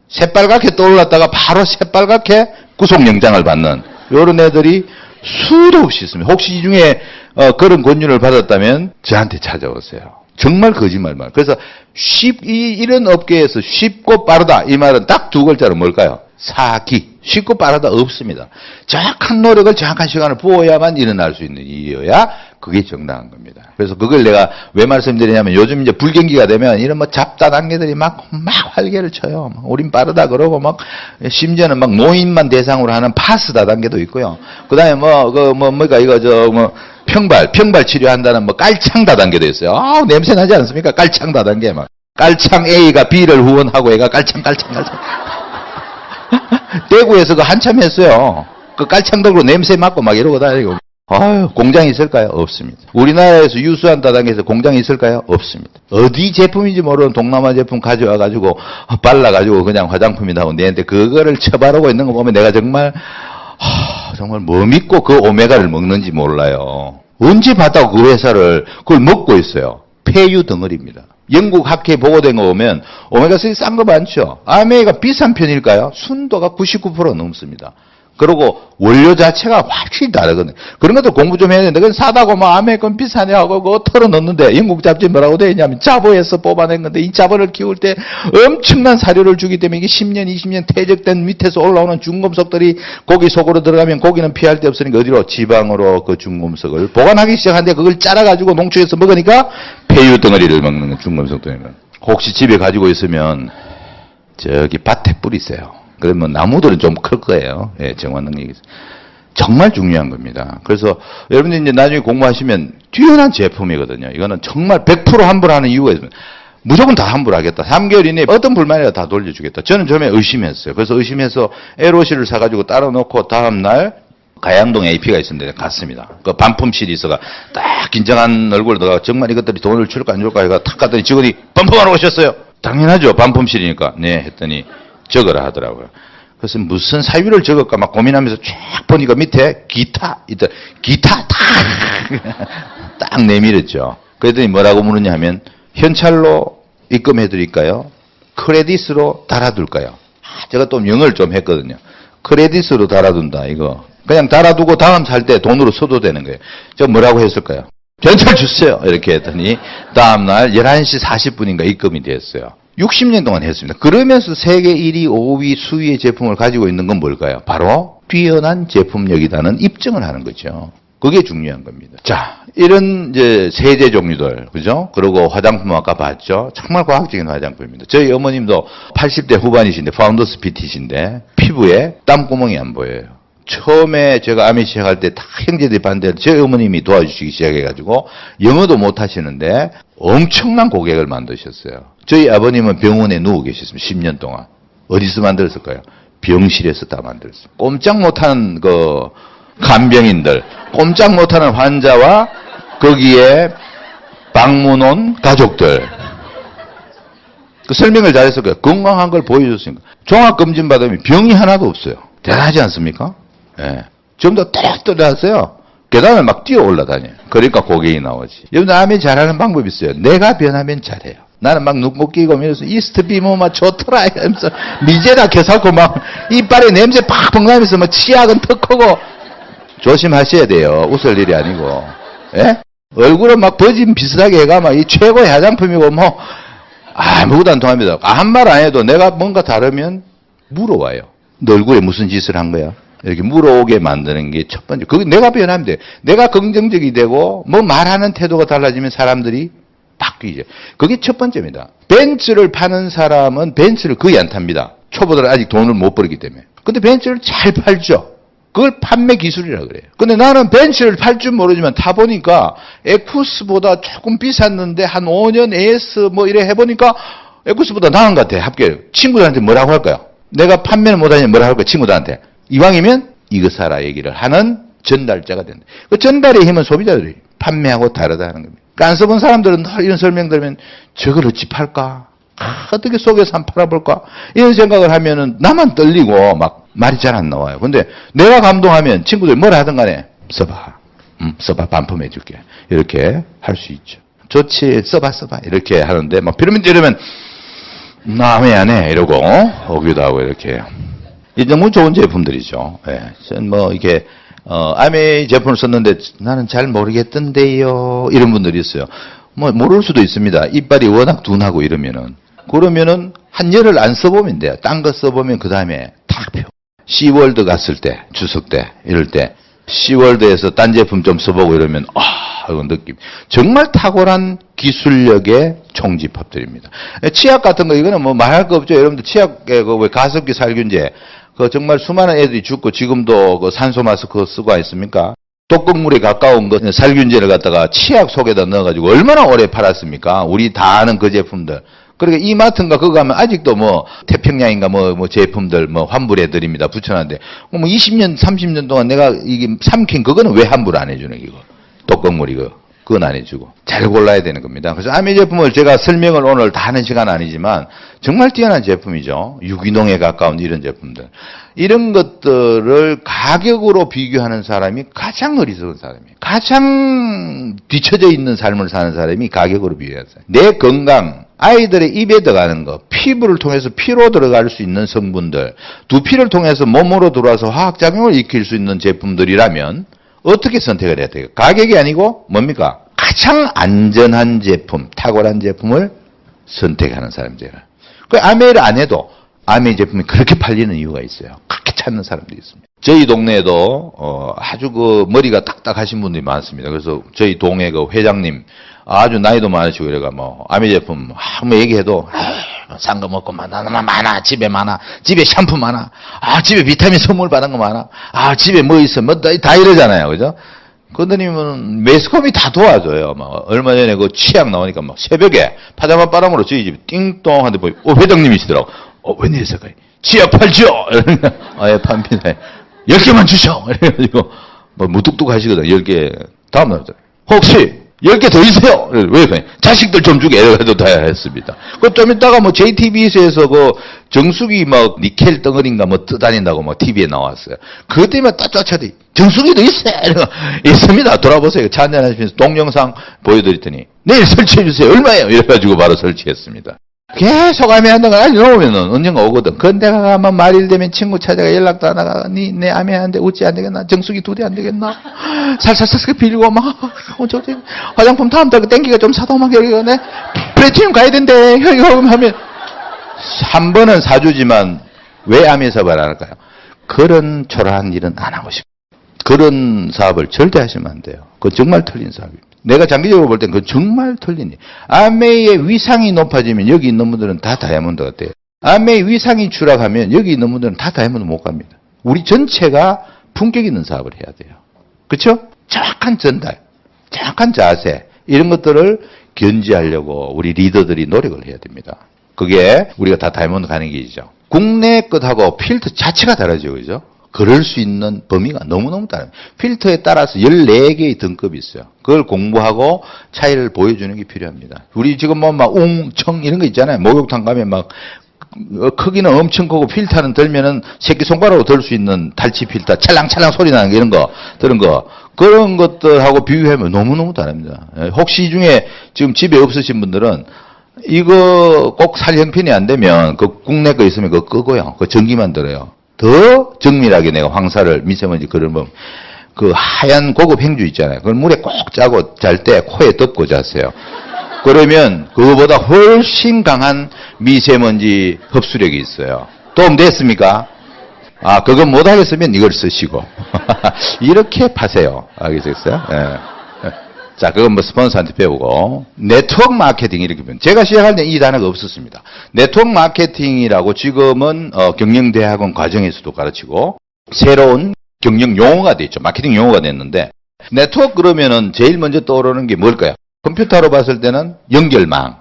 새빨갛게 떠올랐다가 바로 새빨갛게 구속영장을 받는 이런 애들이 수도 없이 있습니다. 혹시 이 중에 그런 권유를 받았다면 저한테 찾아오세요. 정말 거짓말만. 그래서 이런 업계에서 쉽고 빠르다 이 말은 딱 두 글자로 뭘까요? 사기. 쉽고 빠르다 없습니다. 정확한 노력을 정확한 시간을 부어야만 일어날 수 있는 일이어야 그게 정당한 겁니다. 그래서 그걸 내가 왜 말씀드리냐면 요즘 이제 불경기가 되면 이런 뭐 잡다단계들이 막 활개를 쳐요. 우린 빠르다 그러고 막 심지어는 막 노인만 대상으로 하는 파스 다단계도 있고요. 그 다음에 평발 치료한다는 뭐 깔창 다단계도 있어요. 냄새 나지 않습니까? 깔창 다단계 막. 깔창 A가 B를 후원하고 애가 깔창. 대구에서 그 한참 했어요. 그 깔창덕으로 냄새 맡고 막 이러고 다니고. 공장이 있을까요? 없습니다. 우리나라에서 유수한 다단계에서 공장이 있을까요? 없습니다. 어디 제품인지 모르는 동남아 제품 가져와가지고 발라가지고 그냥 화장품이다 하고 내한테 그거를 처바르고 있는 거 보면 내가 정말 뭐 믿고 그 오메가를 먹는지 몰라요. 언제 봤다고 그 회사를 그걸 먹고 있어요. 폐유 덩어리입니다. 영국 학회에 보고된 거 보면 오메가3 싼 거 많죠. 아메가 비싼 편일까요? 순도가 99% 넘습니다. 그리고 원료 자체가 확실히 다르거든요. 그런 것도 공부 좀 해야 되는데, 그건 사다고 뭐 아메 건 비싸냐고 그거 털어 넣는데, 영국 잡지 뭐라고 되어 있냐면 자보에서 뽑아낸 건데, 이 자보를 키울 때 엄청난 사료를 주기 때문에 이게 10년, 20년 퇴적된 밑에서 올라오는 중금속들이 고기 속으로 들어가면 고기는 피할 데 없으니까 어디로? 지방으로 그 중금속을 보관하기 시작하는데, 그걸 짜라가지고 농축해서 먹으니까 폐유 덩어리를 먹는 중금속 덩어리는. 혹시 집에 가지고 있으면 저기 밭에 뿌리세요. 그러면 나무들은 좀 클 거예요. 예, 정화 능력이. 정말 중요한 겁니다. 그래서 여러분들 이제 나중에 공부하시면 뛰어난 제품이거든요. 이거는 정말 100% 환불하는 이유가 있습니다. 무조건 다 환불하겠다. 3개월 이내에 어떤 불만이라도 다 돌려주겠다. 저는 처음에 의심했어요. 그래서 의심해서 에로시를 사가지고 따로 놓고 다음날 가양동 AP가 있었는데 갔습니다. 그 반품실이 있어가 딱 긴장한 얼굴로 들어가 정말 이것들이 돈을 줄까 안 줄까 해가 탁 갔더니 직원이 반품하러 오셨어요. 당연하죠. 반품실이니까. 네 했더니 적으라 하더라고요. 그래서 무슨 사유를 적을까 막 고민하면서 쫙 보니까 밑에 기타 딱 내밀었죠. 그랬더니 뭐라고 물었냐 하면 현찰로 입금해 드릴까요? 크레딧으로 달아둘까요? 제가 또 영어를 좀 했거든요. 크레딧으로 달아둔다 이거. 그냥 달아두고 다음 살 때 돈으로 써도 되는 거예요. 저 뭐라고 했을까요? 현찰 주세요. 이렇게 했더니 다음날 11시 40분인가 입금이 됐어요. 60년 동안 했습니다. 그러면서 세계 1위, 5위 수위의 제품을 가지고 있는 건 뭘까요? 바로 뛰어난 제품력이라는 입증을 하는 거죠. 그게 중요한 겁니다. 자, 이런 이제 세제 종류들, 그죠? 그리고 화장품 아까 봤죠? 정말 과학적인 화장품입니다. 저희 어머님도 80대 후반이신데, 파운더스 PT신데, 피부에 땀구멍이 안 보여요. 처음에 제가 암이 시작할 때 다 형제들이 반대해서 저희 어머님이 도와주시기 시작해가지고 영어도 못 하시는데 엄청난 고객을 만드셨어요. 저희 아버님은 병원에 누워 계셨습니다. 10년 동안. 어디서 만들었을까요? 병실에서 다 만들었어요. 꼼짝 못하는 그 간병인들, 꼼짝 못하는 환자와 거기에 방문 온 가족들. 그 설명을 잘했을 거예요. 건강한 걸 보여줬으니까. 종합검진 받으면 병이 하나도 없어요. 대단하지 않습니까? 예. 좀 더 또렷또렷하세요. 계단을 막 뛰어 올라다녀요. 그러니까 고객이 나오지. 여러분, 암이 잘하는 방법이 있어요. 내가 변하면 잘해요. 나는 막 눈곱 끼고 이러면서 이스트비 막 좋더라 이러면서 미제다 개사고 막 이빨에 냄새 팍팍 나면서 막 치약은 턱 크고 조심하셔야 돼요. 웃을 일이 아니고. 예? 얼굴은 막 버진 비슷하게 해가 막 이 최고의 화장품이고 뭐 아무것도 안 통합니다. 한 말 안 해도 내가 뭔가 다르면 물어와요. 너 얼굴에 무슨 짓을 한 거야? 이렇게 물어오게 만드는 게 첫 번째. 그게 내가 변하면 돼. 내가 긍정적이 되고 뭐 말하는 태도가 달라지면 사람들이 바뀌죠. 그게 첫 번째입니다. 벤츠를 파는 사람은 벤츠를 거의 안 탑니다. 초보들은 아직 돈을 못 벌기 때문에. 근데 벤츠를 잘 팔죠. 그걸 판매 기술이라 그래요. 근데 나는 벤츠를 팔 줄 모르지만 타보니까 에쿠스보다 조금 비쌌는데 한 5년 AS 뭐 이래 해보니까 에쿠스보다 나은 것 같아. 합격. 친구들한테 뭐라고 할까요? 내가 판매를 못하면 뭐라고 할까요? 친구들한테. 이왕이면 이거 사라 얘기를 하는 전달자가 된다. 그 전달의 힘은 소비자들이 판매하고 다르다는 겁니다. 그러니까 안 써본 사람들은 이런 설명 들으면 저걸 어찌 팔까? 어떻게 속여서 한번 팔아볼까? 이런 생각을 하면은 나만 떨리고 막 말이 잘 안 나와요. 근데 내가 감동하면 친구들이 뭐라 하든 간에 써봐. 써봐. 반품해줄게. 이렇게 할 수 있죠. 좋지. 써봐. 이렇게 하는데 막 피라미드 이러면 마음에 안 해. 이러고 오기도 하고 이렇게. 이 너무 좋은 제품들이죠. 예. 뭐 이게 아메이 제품을 썼는데 나는 잘 모르겠던데요. 이런 분들이 있어요. 뭐 모를 수도 있습니다. 이빨이 워낙 둔하고 이러면은. 그러면은 한 열흘 안 써보면 돼요. 딴 거 써보면 그 다음에 탁 펴. 시월드 갔을 때, 추석 때, 이럴 때 시월드에서 딴 제품 좀 써보고 이러면 이건 느낌. 정말 탁월한 기술력의 총집합들입니다. 치약 같은 거 이거는 뭐 말할 거 없죠. 여러분들 치약에 그 왜 가습기 살균제 그 정말 수많은 애들이 죽고 지금도 그 산소 마스크 쓰고 있습니까? 독극물에 가까운 거 살균제를 갖다가 치약 속에다 넣어가지고 얼마나 오래 팔았습니까? 우리 다 아는 그 제품들. 그러니까 이마트인가 그거 가면 아직도 뭐 태평양인가 뭐 제품들 뭐 환불해 드립니다. 붙여놨는데 뭐 20년 30년 동안 내가 이게 삼킨 그거는 왜 환불 안 해주는 이거 독극물 이거 그건 안 해주고 잘 골라야 되는 겁니다. 그래서 아메 제품을 제가 설명을 오늘 다 하는 시간 아니지만 정말 뛰어난 제품이죠. 유기농에 가까운 이런 제품들 이런 것들을 가격으로 비교하는 사람이 가장 어리석은 사람이에요. 가장 뒤처져 있는 삶을 사는 사람이 가격으로 비교해요. 내 건강 아이들의 입에 들어가는 거, 피부를 통해서 피로 들어갈 수 있는 성분들, 두피를 통해서 몸으로 들어와서 화학작용을 일으킬 수 있는 제품들이라면 어떻게 선택을 해야 돼요? 가격이 아니고 뭡니까? 가장 안전한 제품, 탁월한 제품을 선택하는 사람들. 그 아메이를 안 해도 아메이 제품이 그렇게 팔리는 이유가 있어요. 그렇게 찾는 사람들이 있습니다. 저희 동네에도 아주 그 머리가 딱딱하신 분들이 많습니다. 그래서 저희 동네 그 회장님 아주 나이도 많으시고 이래가 뭐 아메이 제품 한번 얘기해도 싼 거 먹고 많아 집에 많아 집에 샴푸 많아 집에 비타민 선물 받은 거 많아 집에 뭐 있어 뭐 다 이러잖아요. 그죠? 그러더니면 매스컴이 다 도와줘요. 막 얼마 전에 그 치약 나오니까 막 새벽에 파자마 바람으로 저희 집에 띵동 하는데 보니 회장님이시더라고. 웬일이세요? 치약 팔죠? 예, 팝니다. 10개만 주셔! 이래가지고, 뭐, 무뚝뚝 하시거든, 10개. 다음날, 혹시, 10개 더 있어요? 왜, 그래? 자식들 좀 주게, 이래가지고 다 했습니다. 그 좀 이따가 뭐, JTBC에서 그, 정수기 막, 니켈 덩어리인가 뭐, 떠다닌다고 막, TV에 나왔어요. 그것 때문에 딱 쫓아더니, 정수기도 있어요! 있습니다. 돌아보세요. 차 한잔 하시면서 동영상 보여드렸더니, 내일 설치해주세요. 얼마예요? 이래가지고 바로 설치했습니다. 계속 아메 한다고 아직 놓으면은 언젠가 오거든. 근데 가면 말일 되면 친구 찾아가 연락도 안 하가, 내 아메 하는데 어찌 안 되겠나? 정수기 2대 안 되겠나? 살살살살 빌고 막, 화장품 다음 달에 땡기가 좀 사도 막 이러네. 플래티늄 가야 된대. 이거 하면, 한 번은 사주지만 왜 아메 사업을 안 할까요? 그런 초라한 일은 안 하고 싶어요. 그런 사업을 절대 하시면 안 돼요. 그건 정말 틀린 사업입니다. 내가 장기적으로 볼 땐 그건 정말 틀린 일. 아메이의 위상이 높아지면 여기 있는 분들은 다 다이아몬드가 돼요. 아메이 위상이 추락하면 여기 있는 분들은 다 다이아몬드 못 갑니다. 우리 전체가 품격 있는 사업을 해야 돼요. 그렇죠? 정확한 전달, 정확한 자세 이런 것들을 견지하려고 우리 리더들이 노력을 해야 됩니다. 그게 우리가 다 다이아몬드 가는 길이죠. 국내 것하고 필터 자체가 다르죠. 그죠? 그럴 수 있는 범위가 너무너무 다릅니다. 필터에 따라서 14개의 등급이 있어요. 그걸 공부하고 차이를 보여주는 게 필요합니다. 우리 지금 뭐 막 웅청 이런 거 있잖아요. 목욕탕 가면 막 크기는 엄청 크고 필터는 들면은 새끼손가락으로 들 수 있는 달치 필터 찰랑찰랑 소리 나는 거 이런 거 들은 거 그런 것들하고 비교하면 너무너무 다릅니다. 혹시 이 중에 지금 집에 없으신 분들은 이거 꼭 살 형편이 안 되면 그 국내 거 있으면 그거 끄고요. 그 전기만 들어요. 더 정밀하게 내가 황사를 미세먼지 그런 뭐 그 하얀 고급 행주 있잖아요. 그걸 물에 꼭 짜고 잘 때 코에 덮고 자세요. 그러면 그거보다 훨씬 강한 미세먼지 흡수력이 있어요. 도움 됐습니까? 아, 그거 못하겠으면 이걸 쓰시고. 이렇게 파세요. 알겠어요? 예. 자, 그건 뭐 스폰서한테 배우고. 네트워크 마케팅 이렇게 배우면. 제가 시작할 때 이 단어가 없었습니다. 네트워크 마케팅이라고 지금은 경영대학원 과정에서도 가르치고 새로운 경영 용어가 됐죠. 마케팅 용어가 됐는데 네트워크 그러면은 제일 먼저 떠오르는 게 뭘까요? 컴퓨터로 봤을 때는 연결망,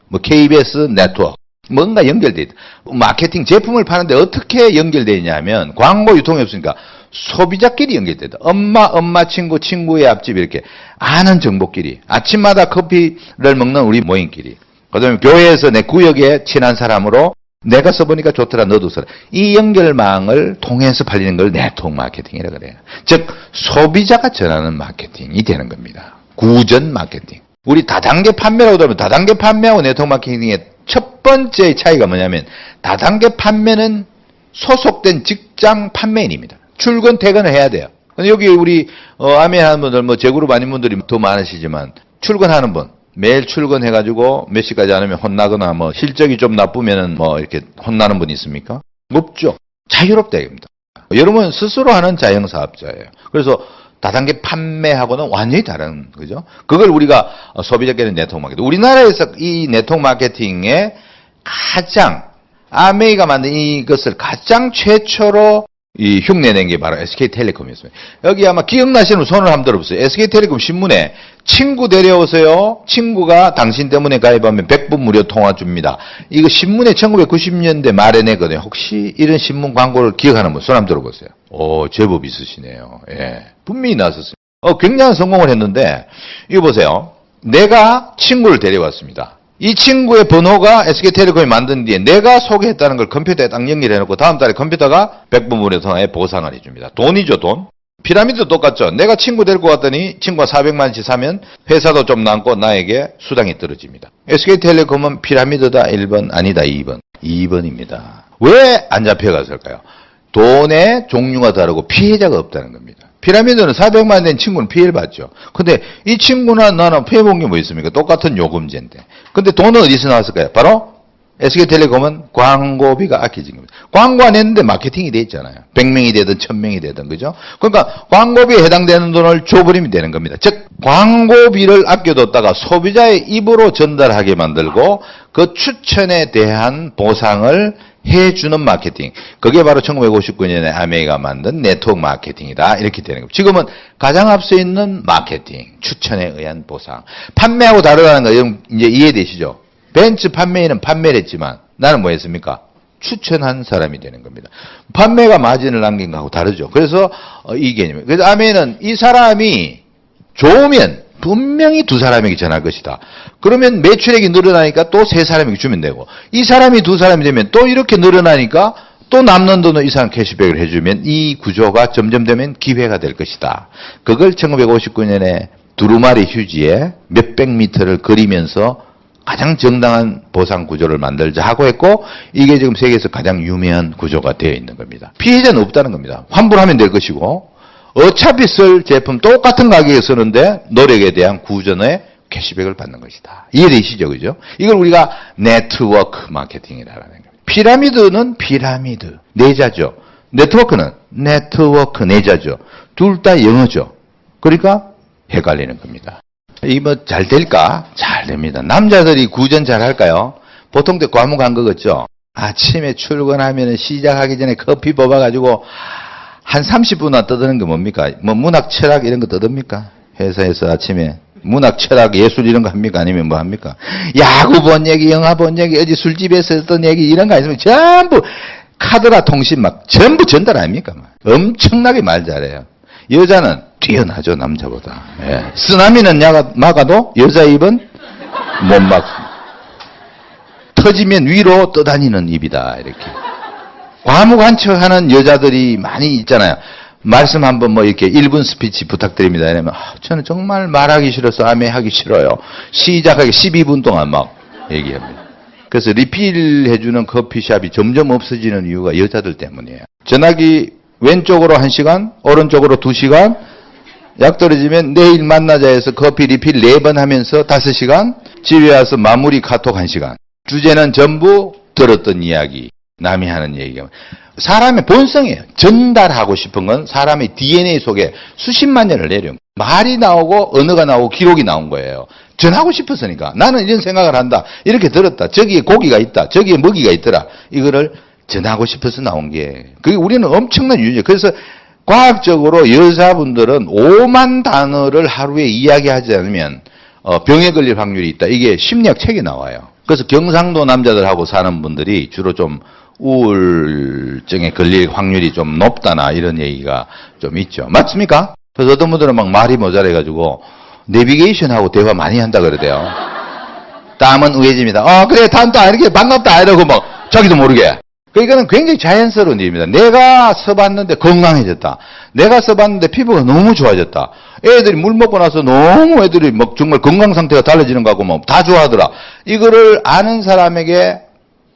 뭐 KBS 네트워크, 뭔가 연결돼 있다. 마케팅 제품을 파는데 어떻게 연결되어 있냐면 광고 유통이 없으니까 소비자끼리 연결된다. 엄마 친구, 친구의 앞집 이렇게 아는 정보끼리. 아침마다 커피를 먹는 우리 모임끼리. 그다음에 교회에서 내 구역에 친한 사람으로 내가 써보니까 좋더라, 너도 써라. 이 연결망을 통해서 팔리는 걸 네트워크 마케팅이라고 그래요. 즉 소비자가 전하는 마케팅이 되는 겁니다. 구전 마케팅. 우리 다단계 판매라고 하면 다단계 판매하고 네트워크 마케팅의 첫 번째 차이가 뭐냐면 다단계 판매는 소속된 직장 판매인입니다. 출근 퇴근을 해야 돼요. 여기 우리 아멘 하는 분들 뭐 제그룹 아닌 분들이 더 많으시지만 출근하는 분 매일 출근해가지고 몇 시까지 안 하면 혼나거나 뭐 실적이 좀 나쁘면은 뭐 이렇게 혼나는 분이 있습니까? 없죠. 자유롭다 이겁니다. 여러분 스스로 하는 자영사업자예요. 그래서 다단계 판매하고는 완전히 다른 거죠. 그걸 우리가 소비자끼리 네트워크 마케팅. 우리나라에서 이 네트워크 마케팅의 가장 아메이가 만든 이것을 가장 최초로 이 흉내낸 게 바로 SK텔레콤이었어요. 여기 아마 기억나시는 분 손을 한번 들어보세요. SK텔레콤 신문에 친구 데려오세요. 친구가 당신 때문에 가입하면 100분 무료 통화 줍니다. 이거 신문에 1990년대 말에 내거든요. 혹시 이런 신문 광고를 기억하는 분 손 한번 들어보세요. 오, 제법 있으시네요. 예. 분명히 나왔었어요. 굉장한 성공을 했는데 이거 보세요. 내가 친구를 데려왔습니다. 이 친구의 번호가 SK텔레콤이 만든 뒤에 내가 소개했다는 걸 컴퓨터에 딱 연결해놓고 다음 달에 컴퓨터가 100분 무료 통화에 보상을 해줍니다. 돈이죠, 돈. 피라미드도 똑같죠. 내가 친구 데리고 왔더니 친구가 400만 원씩 사면 회사도 좀 남고 나에게 수당이 떨어집니다. SK텔레콤은 피라미드다 1번 아니다 2번. 2번입니다. 왜 안 잡혀갔을까요? 돈의 종류가 다르고 피해자가 없다는 겁니다. 피라미드는 400만 원 된 친구는 피해를 받죠. 근데 이 친구나 나는 피해 본 게 뭐 있습니까? 똑같은 요금제인데. 근데 돈은 어디서 나왔을까요? 바로 SK텔레콤은 광고비가 아껴진 겁니다. 광고 안 했는데 마케팅이 돼 있잖아요. 100명이 되든 1000명이 되든 그죠? 그러니까 광고비에 해당되는 돈을 줘버리면 되는 겁니다. 즉 광고비를 아껴뒀다가 소비자의 입으로 전달하게 만들고 그 추천에 대한 보상을 해주는 마케팅. 그게 바로 1959년에 아메이가 만든 네트워크 마케팅이다. 이렇게 되는 겁니다. 지금은 가장 앞서 있는 마케팅, 추천에 의한 보상. 판매하고 다르다는 거 이제 이해되시죠? 벤츠 판매인은 판매를 했지만 나는 뭐 했습니까? 추천한 사람이 되는 겁니다. 판매가 마진을 남긴 거하고 다르죠. 그래서 이 개념이에요. 그래서 아메이는 이 사람이 좋으면 분명히 두 사람에게 전할 것이다. 그러면 매출액이 늘어나니까 또 세 사람에게 주면 되고 이 사람이 두 사람이 되면 또 이렇게 늘어나니까 또 남는 돈을 이 사람 캐시백을 해주면 이 구조가 점점 되면 기회가 될 것이다. 그걸 1959년에 두루마리 휴지에 몇백 미터를 그리면서 가장 정당한 보상 구조를 만들자 하고 했고 이게 지금 세계에서 가장 유명한 구조가 되어 있는 겁니다. 피해자는 없다는 겁니다. 환불하면 될 것이고 어차피 쓸 제품 똑같은 가격에 쓰는데 노력에 대한 구전의 캐시백을 받는 것이다. 이해되시죠? 그죠? 이걸 우리가 네트워크 마케팅이라는 겁니다. 피라미드는 피라미드, 내자죠. 네트워크는 네트워크, 내자죠. 둘 다 영어죠. 그러니까 헷갈리는 겁니다. 이 뭐 잘 될까? 잘 됩니다. 남자들이 구전 잘 할까요? 보통 때 과목 한 거 같죠? 아침에 출근하면 시작하기 전에 커피 뽑아가지고 한 30분만 떠드는 게 뭡니까? 뭐 문학, 철학 이런 거 떠듭니까? 회사에서 아침에 문학, 철학, 예술 이런 거 합니까? 아니면 뭐 합니까? 야구 본 얘기, 영화 본 얘기, 어디 술집에서 했던 얘기 이런 거 있으면 전부 카드라 통신 막 전부 전달 아닙니까? 엄청나게 말 잘해요. 여자는 뛰어나죠, 남자보다. 예. 쓰나미는 막아도 여자 입은 못 막습니다. 터지면 위로 떠다니는 입이다, 이렇게. 과묵 한 척 하는 여자들이 많이 있잖아요. 말씀 한번 뭐 이렇게 1분 스피치 부탁드립니다. 이러면 저는 정말 말하기 싫어서 아메하기 싫어요. 시작하기 12분 동안 막 얘기합니다. 그래서 리필 해주는 커피숍이 점점 없어지는 이유가 여자들 때문이에요. 전화기 왼쪽으로 1시간, 오른쪽으로 2시간, 약 떨어지면 내일 만나자 해서 커피 리필 4번 하면서 5시간, 집에 와서 마무리 카톡 1시간. 주제는 전부 들었던 이야기. 남이 하는 얘기가 사람의 본성이에요. 전달하고 싶은 건 사람의 DNA 속에 수십만 년을 내려 말이 나오고 언어가 나오고 기록이 나온 거예요. 전하고 싶었으니까. 나는 이런 생각을 한다. 이렇게 들었다. 저기에 고기가 있다. 저기에 먹이가 있더라. 이거를 전하고 싶어서 나온 게. 그게 우리는 엄청난 유전이에요. 그래서 과학적으로 여자분들은 5만 단어를 하루에 이야기하지 않으면 병에 걸릴 확률이 있다. 이게 심리학 책에 나와요. 그래서 경상도 남자들하고 사는 분들이 주로 좀 우울증에 걸릴 확률이 좀 높다나 이런 얘기가 좀 있죠. 맞습니까? 그래서 어떤 분들은 막 말이 모자라가지고 내비게이션하고 대화 많이 한다 그러대요. 땀은 우회집니다. 그래, 땀다 이렇게 반갑다 이러고 막 자기도 모르게. 이거는 굉장히 자연스러운 일입니다. 내가 써봤는데 건강해졌다. 내가 써봤는데 피부가 너무 좋아졌다. 애들이 물 먹고 나서 너무 애들이 막 정말 건강 상태가 달라지는 거 같고 뭐 다 좋아하더라. 이거를 아는 사람에게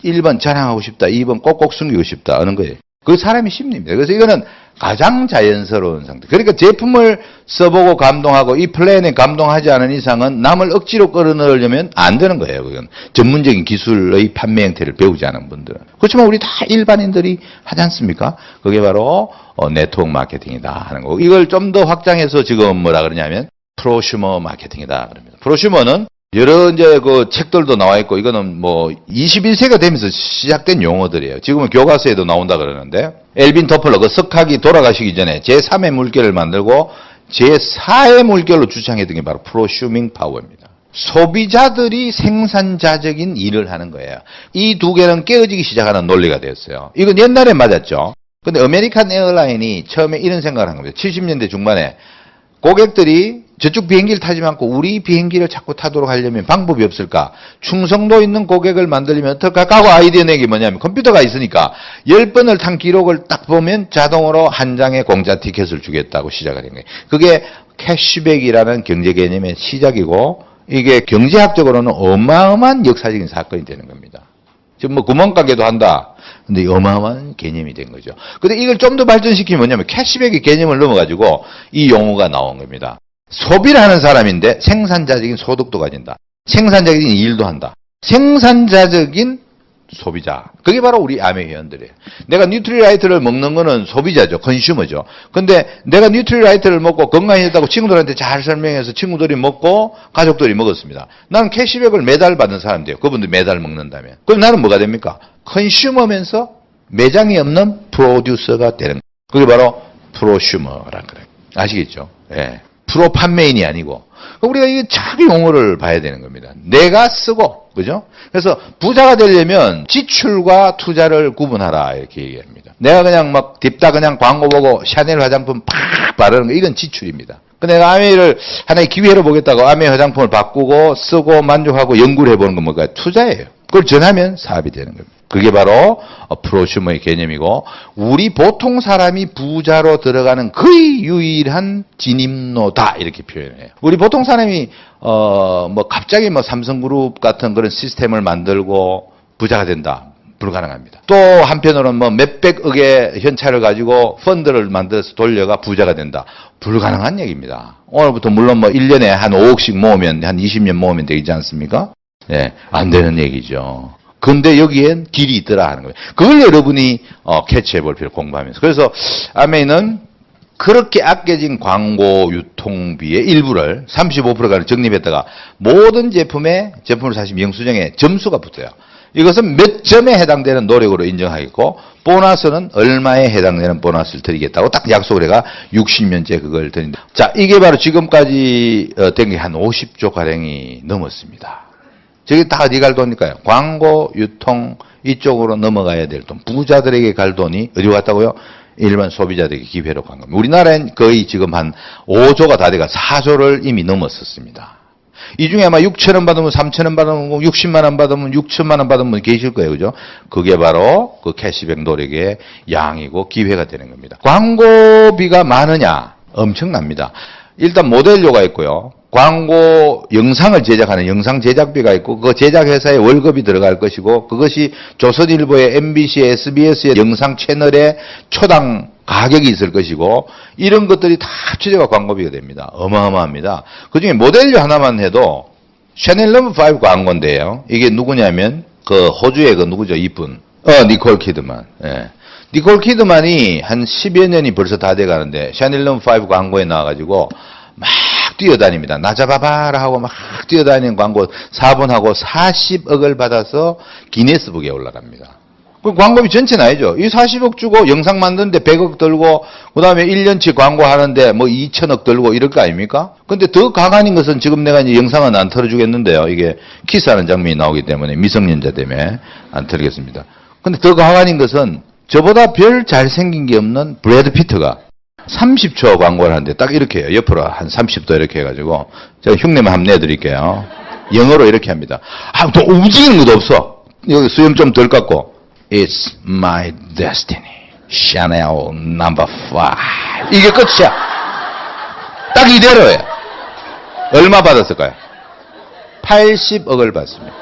1번 자랑하고 싶다. 2번 꼭꼭 숨기고 싶다. 하는 거예요. 그 사람의 심리입니다. 그래서 이거는 가장 자연스러운 상태. 그러니까 제품을 써보고 감동하고 이 플랜에 감동하지 않은 이상은 남을 억지로 끌어넣으려면 안 되는 거예요. 그건 전문적인 기술의 판매 형태를 배우지 않은 분들은. 그렇지만 우리 다 일반인들이 하지 않습니까? 그게 바로 네트워크 마케팅이다 하는 거고, 이걸 좀 더 확장해서 지금 뭐라 그러냐면 프로슈머 마케팅이다 그럽니다. 프로슈머는 여러 이제 그 책들도 나와 있고, 이거는 뭐 21세기가 되면서 시작된 용어들이에요. 지금은 교과서에도 나온다 그러는데, 엘빈 토플러 그 석학이 돌아가시기 전에 제3의 물결을 만들고 제4의 물결로 주창했던 게 바로 프로슈밍 파워입니다. 소비자들이 생산자적인 일을 하는 거예요. 이 두 개는 깨어지기 시작하는 논리가 되었어요. 이건 옛날에 맞았죠. 근데 아메리칸 에어라인이 처음에 이런 생각을 한 겁니다. 70년대 중반에 고객들이 저쪽 비행기를 타지 않고 우리 비행기를 자꾸 타도록 하려면 방법이 없을까? 충성도 있는 고객을 만들려면 어떨까? 하고 아이디어 낸 게 뭐냐면 컴퓨터가 있으니까 10번을 탄 기록을 딱 보면 자동으로 한 장의 공짜 티켓을 주겠다고 시작을 한 거예요. 그게 캐시백이라는 경제 개념의 시작이고, 이게 경제학적으로는 어마어마한 역사적인 사건이 되는 겁니다. 지금 뭐 구멍가게도 한다. 근데 어마어마한 개념이 된 거죠. 근데 이걸 좀 더 발전시키면 뭐냐면 캐시백의 개념을 넘어가지고 이 용어가 나온 겁니다. 소비를 하는 사람인데 생산자적인 소득도 가진다. 생산자적인 일도 한다. 생산자적인 소비자. 그게 바로 우리 아메 회원들이에요. 내가 뉴트리라이트를 먹는 거는 소비자죠. 컨슈머죠. 근데 내가 뉴트리라이트를 먹고 건강해졌다고 친구들한테 잘 설명해서 친구들이 먹고 가족들이 먹었습니다. 나는 캐시백을 매달 받는 사람인데요. 그분들이 매달 먹는다면. 그럼 나는 뭐가 됩니까? 컨슈머면서 매장이 없는 프로듀서가 되는 거예요. 그게 바로 프로슈머란 거예요. 아시겠죠? 예. 프로 판매인이 아니고. 우리가 이 자기 용어를 봐야 되는 겁니다. 내가 쓰고, 그죠? 그래서 부자가 되려면 지출과 투자를 구분하라, 이렇게 얘기합니다. 내가 그냥 막 딥다 그냥 광고 보고 샤넬 화장품 팍 바르는 거, 이건 지출입니다. 내가 아메이를 하나의 기회로 보겠다고 아메이 화장품을 바꾸고 쓰고 만족하고 연구를 해보는 건 뭔가 투자예요. 그걸 전하면 사업이 되는 겁니다. 그게 바로 프로슈머의 개념이고, 우리 보통 사람이 부자로 들어가는 거의 유일한 진입로다, 이렇게 표현해요. 우리 보통 사람이 뭐 갑자기 뭐 삼성그룹 같은 그런 시스템을 만들고 부자가 된다, 불가능합니다. 또 한편으로는 뭐 몇백억의 현찰을 가지고 펀드를 만들어서 돌려가 부자가 된다, 불가능한 얘기입니다. 오늘부터 물론 뭐 1년에 한 5억씩 모으면 한 20년 모으면 되지 않습니까? 예, 안 되는 얘기죠. 근데 여기엔 길이 있더라 하는 거예요. 그걸 여러분이 캐치해 볼 필요, 공부하면서. 그래서 아메이는 그렇게 아껴진 광고 유통비의 일부를 35%가량 적립했다가 모든 제품을 사시면 영수증에 점수가 붙어요. 이것은 몇 점에 해당되는 노력으로 인정하겠고, 보너스는 얼마에 해당되는 보너스를 드리겠다고 딱 약속을 해가 60년째 그걸 드린다. 자, 이게 바로 지금까지 된 게 한 50조 가량이 넘었습니다. 저게 다 어디 갈 돈일까요? 광고, 유통 이쪽으로 넘어가야 될 돈. 부자들에게 갈 돈이 어디로 갔다고요? 일반 소비자들에게 기회로 간 겁니다. 우리나라엔 거의 지금 한 5조가 다 돼가 4조를 이미 넘었었습니다. 이 중에 아마 6천원 받으면 3천원 받으면 60만원 받으면 6천만원 받으면 분 계실 거예요. 그죠? 그게 바로 그 캐시백 노력의 양이고 기회가 되는 겁니다. 광고비가 많으냐? 엄청납니다. 일단 모델료가 있고요. 광고 영상을 제작하는 영상 제작비가 있고, 그 제작회사에 월급이 들어갈 것이고, 그것이 조선일보의 MBC, SBS의 영상 채널에 초당 가격이 있을 것이고, 이런 것들이 다 합쳐져가 광고비가 됩니다. 어마어마합니다. 그중에 모델료 하나만 해도 샤넬 No.5 광고인데요. 이게 누구냐면 그 호주의 그 누구죠? 이쁜 니콜 키드만. 예. 니콜 키드만이 한 10여 년이 벌써 다 돼가는데 샤넬 럼5 광고에 나와가지고 막 뛰어다닙니다. 나 잡아봐라 하고 막 뛰어다니는 광고 4번 하고 40억을 받아서 기네스북에 올라갑니다. 그 광고비 전체는 아니죠. 이 40억 주고 영상 만드는데 100억 들고 그다음에 1년치 광고하는데 뭐 2천억 들고 이럴 거 아닙니까? 근데 더 가관인 것은 지금 내가 이제 영상은 안 틀어주겠는데요. 이게 키스하는 장면이 나오기 때문에 미성년자 때문에 안 틀겠습니다. 근데 더 가관인 것은 저보다 별 잘생긴 게 없는 브래드 피트가 30초 광고를 하는데 딱 이렇게 해요. 옆으로 한 30도 이렇게 해가지고 제가 흉내만 한번 내드릴게요. 영어로 이렇게 합니다. 또 움직이는 것도 없어. 여기 수염 좀 덜 깎고 It's my destiny. Chanel No. 5. 이게 끝이야. 딱 이대로예요. 얼마 받았을까요? 80억을 받습니다.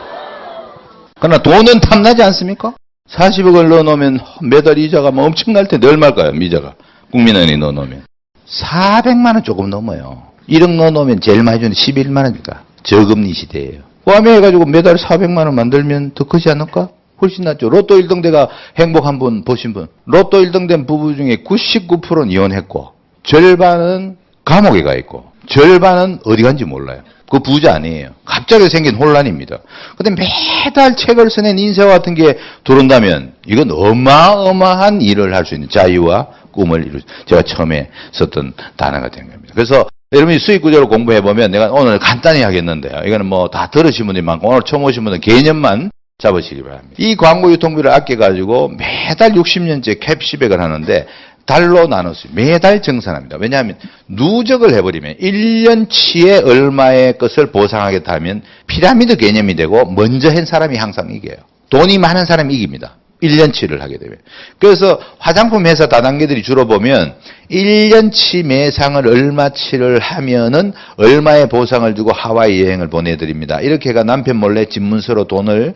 그러나 돈은 탐나지 않습니까? 40억을 넣어놓으면 매달 이자가 뭐 엄청날 텐데 얼마일까요? 이자가. 국민은행에 넣어놓으면. 400만 원 조금 넘어요. 1억 넣어놓으면 제일 많이 주는 11만 원이니까. 저금리 시대예요. 포함해 해가지고 매달 400만 원 만들면 더 크지 않을까? 훨씬 낫죠. 로또 1등대가 행복한 분 보신 분. 로또 1등된 부부 중에 99%는 이혼했고 절반은 감옥에 가 있고 절반은 어디 간지 몰라요. 그 부자 아니에요. 갑자기 생긴 혼란입니다. 근데 매달 책을 써낸 인쇄와 같은 게 들어온다면 이건 어마어마한 일을 할 수 있는 자유와 꿈을 이루. 제가 처음에 썼던 단어가 된 겁니다. 그래서 여러분이 수익 구조를 공부해보면 내가 오늘 간단히 하겠는데요. 이거는 뭐 다 들으신 분들이 많고 오늘 처음 오신 분은 개념만 잡으시기 바랍니다. 이 광고 유통비를 아껴가지고 매달 60년째 캡시백을 하는데 달로 나눴어요. 매달 정산합니다. 왜냐하면 누적을 해버리면 1년치에 얼마의 것을 보상하겠다 하면 피라미드 개념이 되고 먼저 한 사람이 항상 이겨요. 돈이 많은 사람이 이깁니다. 1년치를 하게 되면. 그래서 화장품 회사 다단계들이 주로 보면 1년치 매상을 얼마치를 하면은 얼마의 보상을 주고 하와이 여행을 보내드립니다. 이렇게 해가 남편 몰래 집문서로 돈을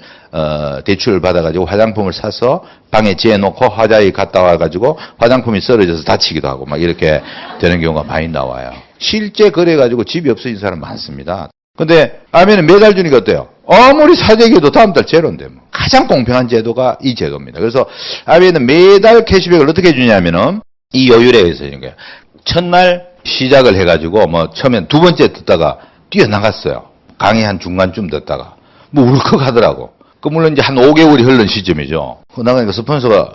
대출을 받아가지고 화장품을 사서 방에 지어놓고 화자에 갔다 와가지고 화장품이 썰어져서 다치기도 하고 막 이렇게 되는 경우가 많이 나와요. 실제 그래가지고 집이 없어진 사람 많습니다. 근데 아멘은 매달 주니까 어때요? 아무리 사재기해도 다음 달 제로인데 뭐. 가장 공평한 제도가 이 제도입니다. 그래서 아멘은 매달 캐시백을 어떻게 주냐면은 이 요율에 의해서 이런 거예요. 첫날 시작을 해가지고 뭐 처음엔 두 번째 듣다가 뛰어나갔어요. 강의 한 중간쯤 듣다가 뭐 울컥 하더라고. 그 물론 이제 한 5개월이 흐른 시점이죠. 나가니까 스폰서가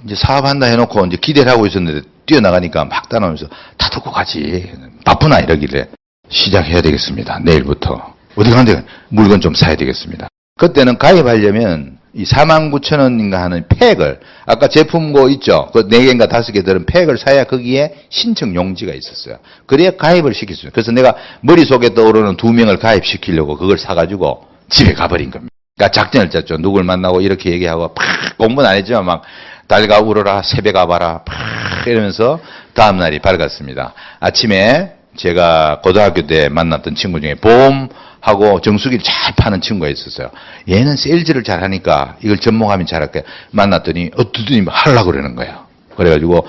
이제 사업한다 해놓고 이제 기대를 하고 있었는데 뛰어나가니까 막 따라오면서 다 듣고 가지. 바쁘나 이러길래 시작해야 되겠습니다. 내일부터. 어디 가는데 물건 좀 사야 되겠습니다. 그때는 가입하려면 이 49,000원인가 하는 팩을 아까 제품고 있죠. 그 4개인가 5개 들은 팩을 사야 거기에 신청 용지가 있었어요. 그래야 가입을 시켰어요. 그래서 내가 머릿속에 떠오르는 2명을 가입시키려고 그걸 사가지고 집에 가버린 겁니다. 그러니까 작전을 짰죠. 누굴 만나고 이렇게 얘기하고 팍 공부는 안 했지만 막 달가 울어라 새배 가봐라 팍 이러면서 다음날이 밝았습니다. 아침에 제가 고등학교 때 만났던 친구 중에 보험하고 정수기를 잘 파는 친구가 있었어요. 얘는 세일즈를 잘하니까 이걸 접목하면 잘할 거야. 만났더니 어떠더니 하려고 그러는 거예요. 그래가지고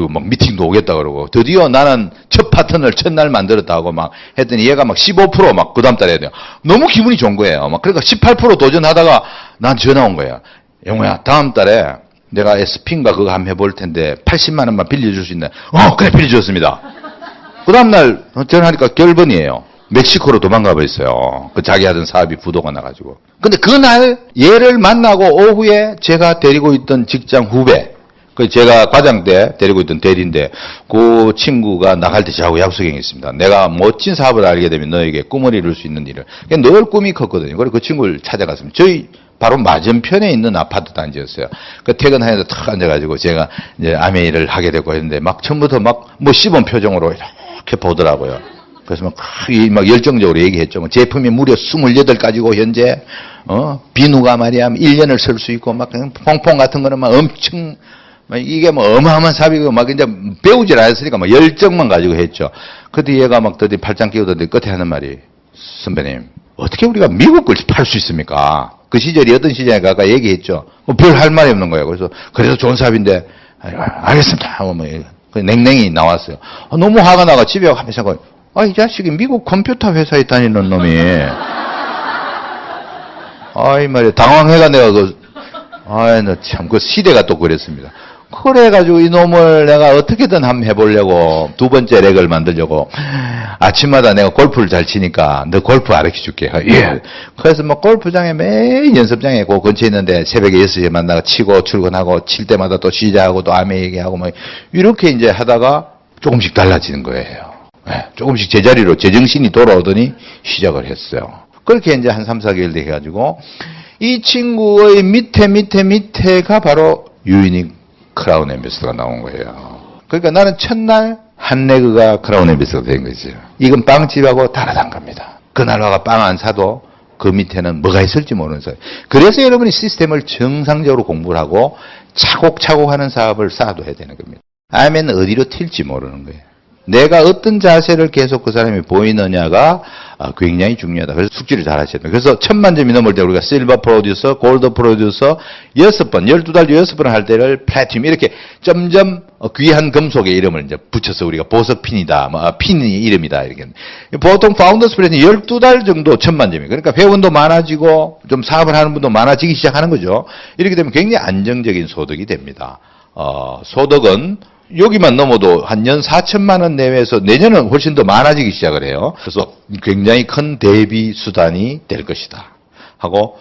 막 미팅도 오겠다 그러고 드디어 나는 첫 파트너를 첫날 만들었다고 막 했더니 얘가 막 15% 막 그 다음 달에 해야 돼요. 너무 기분이 좋은 거예요. 막 그러니까 18% 도전하다가 난 전화 온 거예요. 영호야 다음 달에 내가 에스핀가 그거 한번 해볼 텐데 80만 원만 빌려줄 수 있나? 그래 빌려줬습니다. 그 다음날 전화하니까 결번이에요. 멕시코로 도망가 버렸어요. 그 자기 하던 사업이 부도가 나가지고. 근데 그날 얘를 만나고 오후에 제가 데리고 있던 직장 후배, 그 제가 과장 때 데리고 있던 대리인데 그 친구가 나갈 때 저하고 약속이 있습니다. 내가 멋진 사업을 알게 되면 너에게 꿈을 이룰 수 있는 일을. 늘 꿈이 컸거든요. 그래서 그 친구를 찾아갔습니다. 저희 바로 맞은편에 있는 아파트 단지였어요. 그 퇴근하면서 탁 앉아가지고 제가 이제 아메이를 하게 되고 했는데 막 처음부터 막 뭐 씹은 표정으로 이렇게 보더라고요. 그래서 막 열정적으로 얘기했죠. 뭐 제품이 무려 28가지고 현재 비누가 말이야 1년을 쓸 수 있고 막 퐁퐁 같은 거는 막 엄청 이게 뭐 어마어마한 사업이고 막 이제 배우질 않았으니까 막 열정만 가지고 했죠. 그때 얘가 막 더디 팔짱 끼우더니 끝에 하는 말이 선배님 어떻게 우리가 미국 걸 팔 수 있습니까? 그 시절이 어떤 시절인가 아까 얘기했죠. 별 할 말이 없는 거예요. 그래서 좋은 사업인데 알겠습니다. 뭐 냉랭이 나왔어요. 너무 화가 나가 집에 가면서 이 자식이 미국 컴퓨터 회사에 다니는 놈이 이 말이야 당황해가 내가 너 참 그 시대가 또 그랬습니다. 그래가지고 이놈을 내가 어떻게든 한번 해보려고 두 번째 렉을 만들려고 아침마다 내가 골프를 잘 치니까 너 골프 가르쳐줄게. 예. 그래서 뭐 골프장에 매일 연습장에 그 근처에 있는데 새벽에 6시에 만나가 치고 출근하고 칠 때마다 또 쉬자하고 또 아메 얘기하고 뭐 이렇게 이제 하다가 조금씩 달라지는 거예요. 예. 조금씩 제자리로 제정신이 돌아오더니 시작을 했어요. 그렇게 이제 한 3, 4개월 돼가지고 이 친구의 밑에가 바로 유이닉 크라운 앰비서더가 나온 거예요. 그러니까 나는 첫날 한 레그가 크라운 앰비서더가 된 거죠. 이건 빵집하고 다르단 겁니다. 그날 와가 빵 안 사도 그 밑에는 뭐가 있을지 모르는 사람. 그래서 여러분이 시스템을 정상적으로 공부를 하고 차곡차곡 하는 사업을 쌓아둬야 되는 겁니다. 아니면 어디로 튈지 모르는 거예요. 내가 어떤 자세를 계속 그 사람이 보이느냐가 굉장히 중요하다. 그래서 숙지를 잘 하셔야 돼요. 그래서 1000만 점이 넘을 때 우리가 실버 프로듀서, 골드 프로듀서 6번, 12달 6번 할 때를 플래티넘 이렇게 점점 귀한 금속의 이름을 이제 붙여서 우리가 보석핀이다, 핀이 이름이다, 이렇게. 보통 파운더스 플래티넘 12달 정도 1000만 점이에요. 그러니까 회원도 많아지고 좀 사업을 하는 분도 많아지기 시작하는 거죠. 이렇게 되면 굉장히 안정적인 소득이 됩니다. 소득은 여기만 넘어도 한 년 4천만 원 내외에서 내년은 훨씬 더 많아지기 시작을 해요. 그래서 굉장히 큰 대비 수단이 될 것이다 하고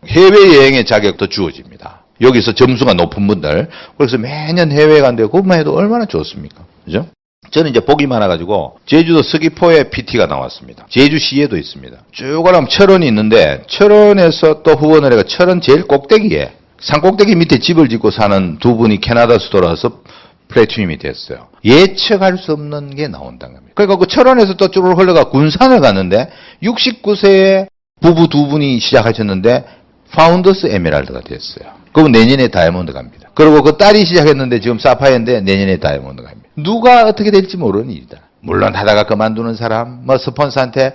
해외여행의 자격도 주어집니다. 여기서 점수가 높은 분들, 그래서 매년 해외에 간데 그것만 해도 얼마나 좋습니까? 그죠? 저는 이제 복이 많아가지고 제주도 서귀포에 PT가 나왔습니다. 제주시에도 있습니다. 쭉 가면 철원이 있는데 철원에서 또 후원을 해가 철원 제일 꼭대기에 산꼭대기 밑에 집을 짓고 사는 두 분이 캐나다에서 돌아와서 플래티넘이 됐어요. 예측할 수 없는 게 나온다는 겁니다. 그러니까 그 철원에서 또 쭉 흘러가 군산을 갔는데 69세에 부부 두 분이 시작하셨는데 파운더스 에메랄드가 됐어요. 그건 내년에 다이아몬드 갑니다. 그리고 그 딸이 시작했는데 지금 사파이어인데 내년에 다이아몬드 갑니다. 누가 어떻게 될지 모르는 일이다. 물론 하다가 그만두는 사람, 뭐 스폰서한테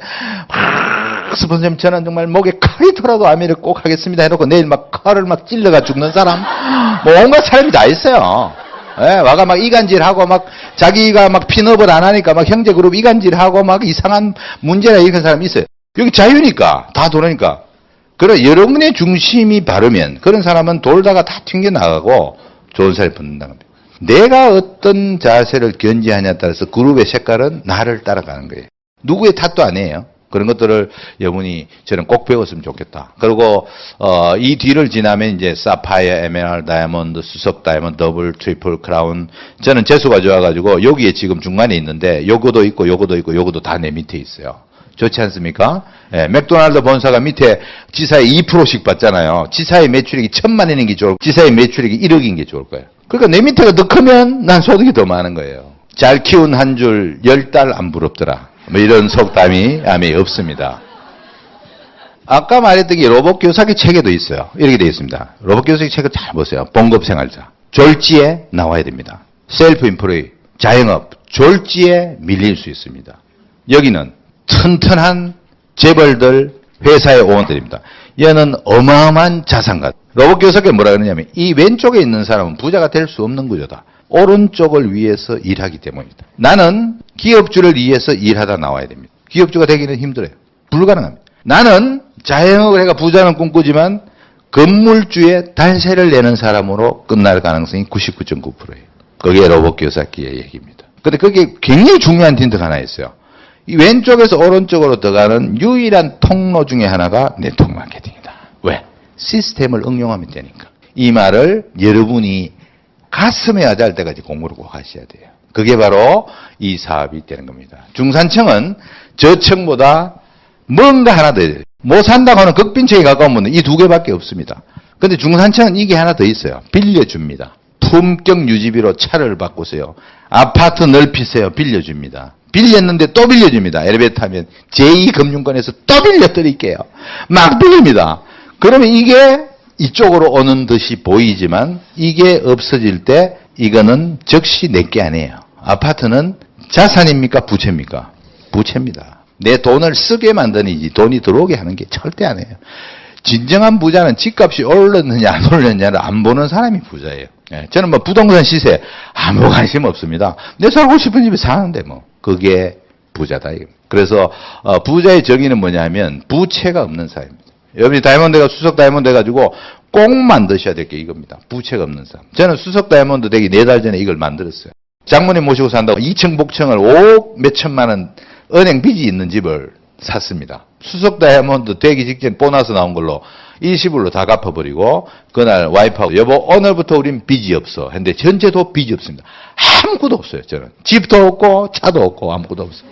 스폰서님 저는 정말 목에 칼이 들어도 아멘을 꼭 하겠습니다 해놓고 내일 막 칼을 막 찔러가 죽는 사람, 뭐 온갖 사람이 다 있어요. 예, 와가 막 이간질하고 막 자기가 막 핀업을 안 하니까 막 형제그룹 이간질하고 막 이상한 문제나 일으키는 사람이 있어요. 여기 자유니까 다 도니까. 그래 여러분의 중심이 바르면 그런 사람은 돌다가 다 튕겨나가고 좋은 사람이 붙는다는 겁니다. 내가 어떤 자세를 견지하냐에 따라서 그룹의 색깔은 나를 따라가는 거예요. 누구의 탓도 아니에요. 그런 것들을 여러분이 저는 꼭 배웠으면 좋겠다. 그리고 이 뒤를 지나면 이제 사파이어, 에메랄드, 다이아몬드, 수석 다이아몬드, 더블, 트리플, 크라운. 저는 재수가 좋아가지고 여기에 지금 중간에 있는데 요거도 있고 요거도 있고 요거도 다 내 밑에 있어요. 좋지 않습니까? 예, 맥도날드 본사가 밑에 지사의 2%씩 받잖아요. 지사의 매출액이 1000만원인 게 좋을, 지사의 매출액이 1억인 게 좋을 거예요. 그러니까 내 밑에가 더 크면 난 소득이 더 많은 거예요. 잘 키운 한 줄 10달 안 부럽더라. 뭐 이런 속담이 아미 없습니다. 아까 말했던 게 로봇 교사기 책에도 있어요. 이렇게 되어 있습니다. 로봇 교사기 책을 잘 보세요. 봉급생활자. 졸지에 나와야 됩니다. 셀프 인플로이, 자영업, 졸지에 밀릴 수 있습니다. 여기는 튼튼한 재벌들, 회사의 오원들입니다. 얘는 어마어마한 자산가. 로봇 교사기 뭐라 그러냐면 이 왼쪽에 있는 사람은 부자가 될 수 없는 구조다. 오른쪽을 위해서 일하기 때문이다. 나는 기업주를 위해서 일하다 나와야 됩니다. 기업주가 되기는 힘들어요. 불가능합니다. 나는 자영업을 해가 부자는 꿈꾸지만 건물주에 달세를 내는 사람으로 끝날 가능성이 99.9%예요. 그게 로봇 교사기의 얘기입니다. 근데 그게 굉장히 중요한 힌트가 하나 있어요. 이 왼쪽에서 오른쪽으로 들어가는 유일한 통로 중에 하나가 네트워크 마케팅이다. 왜? 시스템을 응용하면 되니까. 이 말을 여러분이 가슴에 와닿을 때까지 공부를 꼭 하셔야 돼요. 그게 바로 이 사업이 되는 겁니다. 중산층은 저층보다 뭔가 하나 더 있어요. 못 산다고 하는 극빈층에 가까운 분은 이 두 개밖에 없습니다. 근데 중산층은 이게 하나 더 있어요. 빌려줍니다. 품격 유지비로 차를 바꾸세요. 아파트 넓히세요. 빌려줍니다. 빌렸는데 또 빌려줍니다. 엘리베이터 타면 제2금융권에서 또 빌려드릴게요. 막 빌립니다. 그러면 이게 이쪽으로 오는 듯이 보이지만 이게 없어질 때 이거는 즉시 내게 아니에요. 아파트는 자산입니까? 부채입니까? 부채입니다. 내 돈을 쓰게 만드는지 돈이 들어오게 하는 게 절대 아니에요. 진정한 부자는 집값이 오르느냐 안 오르느냐를 안 보는 사람이 부자예요. 저는 뭐 부동산 시세 아무 관심 없습니다. 내 살고 싶은 집에 사는데 뭐 그게 부자다. 그래서 부자의 정의는 뭐냐면 부채가 없는 사람입니다. 여러분이 다이아몬드가 수석 다이아몬드 해가지고 꼭 만드셔야 될 게 이겁니다. 부채가 없는 사람. 저는 수석 다이아몬드 되기 4달 전에 이걸 만들었어요. 장모님 모시고 산다고 2층 복층을 5억 몇천만 원 은행 빚이 있는 집을 샀습니다. 수석 다이아몬드 되기 직전 보너스 나온 걸로 일시불로 다 갚아버리고 그날 와이프하고 여보 오늘부터 우린 빚이 없어 했는데 전체도 빚이 없습니다. 아무것도 없어요. 저는 집도 없고 차도 없고 아무것도 없어요.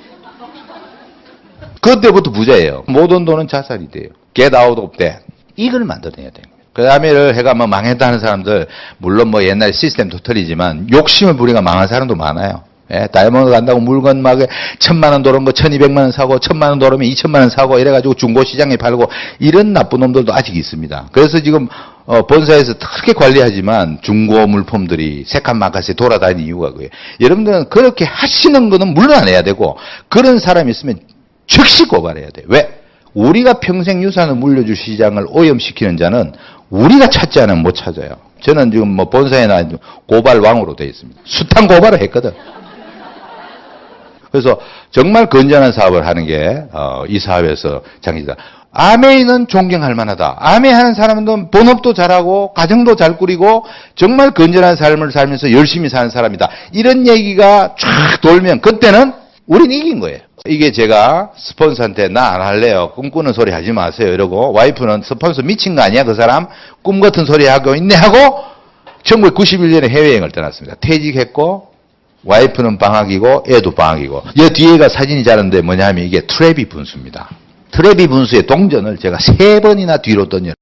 그때부터 부자예요. 모든 돈은 자살이 돼요. Get out of debt. 이걸 만들어내야 돼요. 그 다음에를 해가 뭐 망했다 하는 사람들 물론 뭐 옛날 시스템도 틀리지만 욕심을 부리가 망한 사람도 많아요. 예, 다이아몬드 간다고 물건 막 1,000만 원 도는 거 1,200만 원 사고 1,000만 원 도르면 2,000만 원 사고 이래가지고 중고시장에 팔고 이런 나쁜 놈들도 아직 있습니다. 그래서 지금 본사에서 그렇게 관리하지만 중고 물품들이 새칸마카스에 돌아다니는 이유가 그거예요. 여러분들은 그렇게 하시는 거는 물러나야 되고 그런 사람이 있으면 즉시 고발해야 돼요. 왜? 우리가 평생 유산을 물려줄 시장을 오염시키는 자는 우리가 찾지 않으면 못 찾아요. 저는 지금 뭐 본사에나 고발왕으로 되어 있습니다. 숱한 고발을 했거든. 그래서 정말 건전한 사업을 하는 게 이 사업에서 장기다. 아메이는 존경할 만하다. 아메이 하는 사람은 본업도 잘하고 가정도 잘 꾸리고 정말 건전한 삶을 살면서 열심히 사는 사람이다. 이런 얘기가 쫙 돌면 그때는 우린 이긴 거예요. 이게 제가 스폰서한테 나 안 할래요. 꿈꾸는 소리 하지 마세요. 이러고 와이프는 스폰서 미친 거 아니야? 그 사람 꿈 같은 소리 하고 있네 하고 1991년에 해외여행을 떠났습니다. 퇴직했고 와이프는 방학이고 애도 방학이고 이 뒤에가 사진이 자른데 뭐냐 하면 이게 트레비 분수입니다. 트레비 분수의 동전을 제가 3번이나 뒤로 던져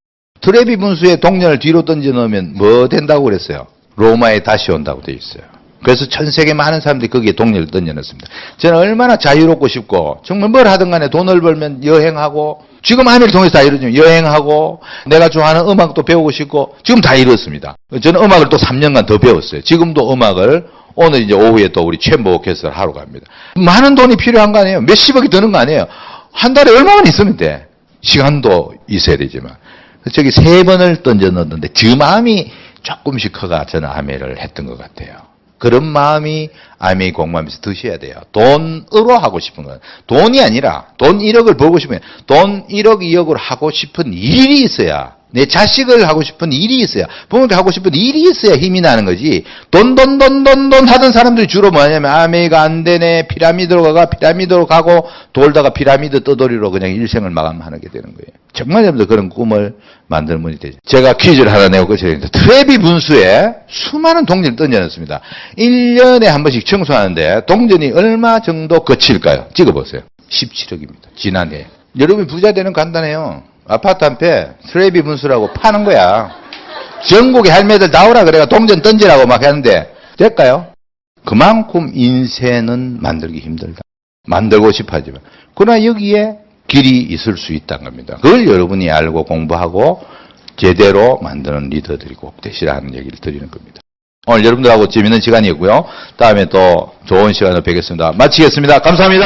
트레비 분수의 동전을 뒤로 던져 넣으면 뭐 된다고 그랬어요? 로마에 다시 온다고 돼 있어요. 그래서 전 세계 많은 사람들이 거기에 동전을 던져넣습니다. 저는 얼마나 자유롭고 싶고 정말 뭘 하든 간에 돈을 벌면 여행하고 지금 아메를 통해서 다 이루어지면 여행하고 내가 좋아하는 음악도 배우고 싶고 지금 다 이뤘습니다. 저는 음악을 또 3년간 더 배웠어요. 지금도 음악을 오늘 이제 오후에 또 우리 챔버 오케스트라를 하러 갑니다. 많은 돈이 필요한 거 아니에요? 몇십억이 드는 거 아니에요? 한 달에 얼마만 있으면 돼? 시간도 있어야 되지만. 저기 3번을 던져 넣었는데 저 마음이 조금씩 커가 저는 아메를 했던 것 같아요. 그런 마음이 아메이 공부하면서 드셔야 돼요. 돈으로 하고 싶은 건 돈이 아니라 돈 1억을 벌고 싶으면 돈 1억 2억을 하고 싶은 일이 있어야 내 자식을 하고 싶은 일이 있어야 부모님께 하고 싶은 일이 있어야 힘이 나는 거지. 돈 하던 사람들이 주로 뭐냐면 아메이가 안 되네 피라미드로 가고 돌다가 피라미드 떠돌이로 그냥 일생을 마감하게 되는 거예요. 정말 여러분들 그런 꿈을 만드는 분이 되죠. 제가 퀴즈를 하나 내고 끝이겠습니다. 트레비 분수에 수많은 동전을 던져놨습니다. 1년에 한 번씩 청소하는데 동전이 얼마 정도 거칠까요? 찍어보세요. 17억입니다. 지난해. 여러분이 부자 되는 간단해요. 아파트 한 패 트레비 분수라고 파는 거야. 전국의 할매들 나오라 그래가 동전 던지라고 막 하는데 될까요? 그만큼 인생은 만들기 힘들다. 만들고 싶어 하지만 그러나 여기에 길이 있을 수 있다는 겁니다. 그걸 여러분이 알고 공부하고 제대로 만드는 리더들이 꼭 되시라는 얘기를 드리는 겁니다. 오늘 여러분들하고 재밌는 시간이었고요. 다음에 또 좋은 시간을 뵙겠습니다. 마치겠습니다. 감사합니다.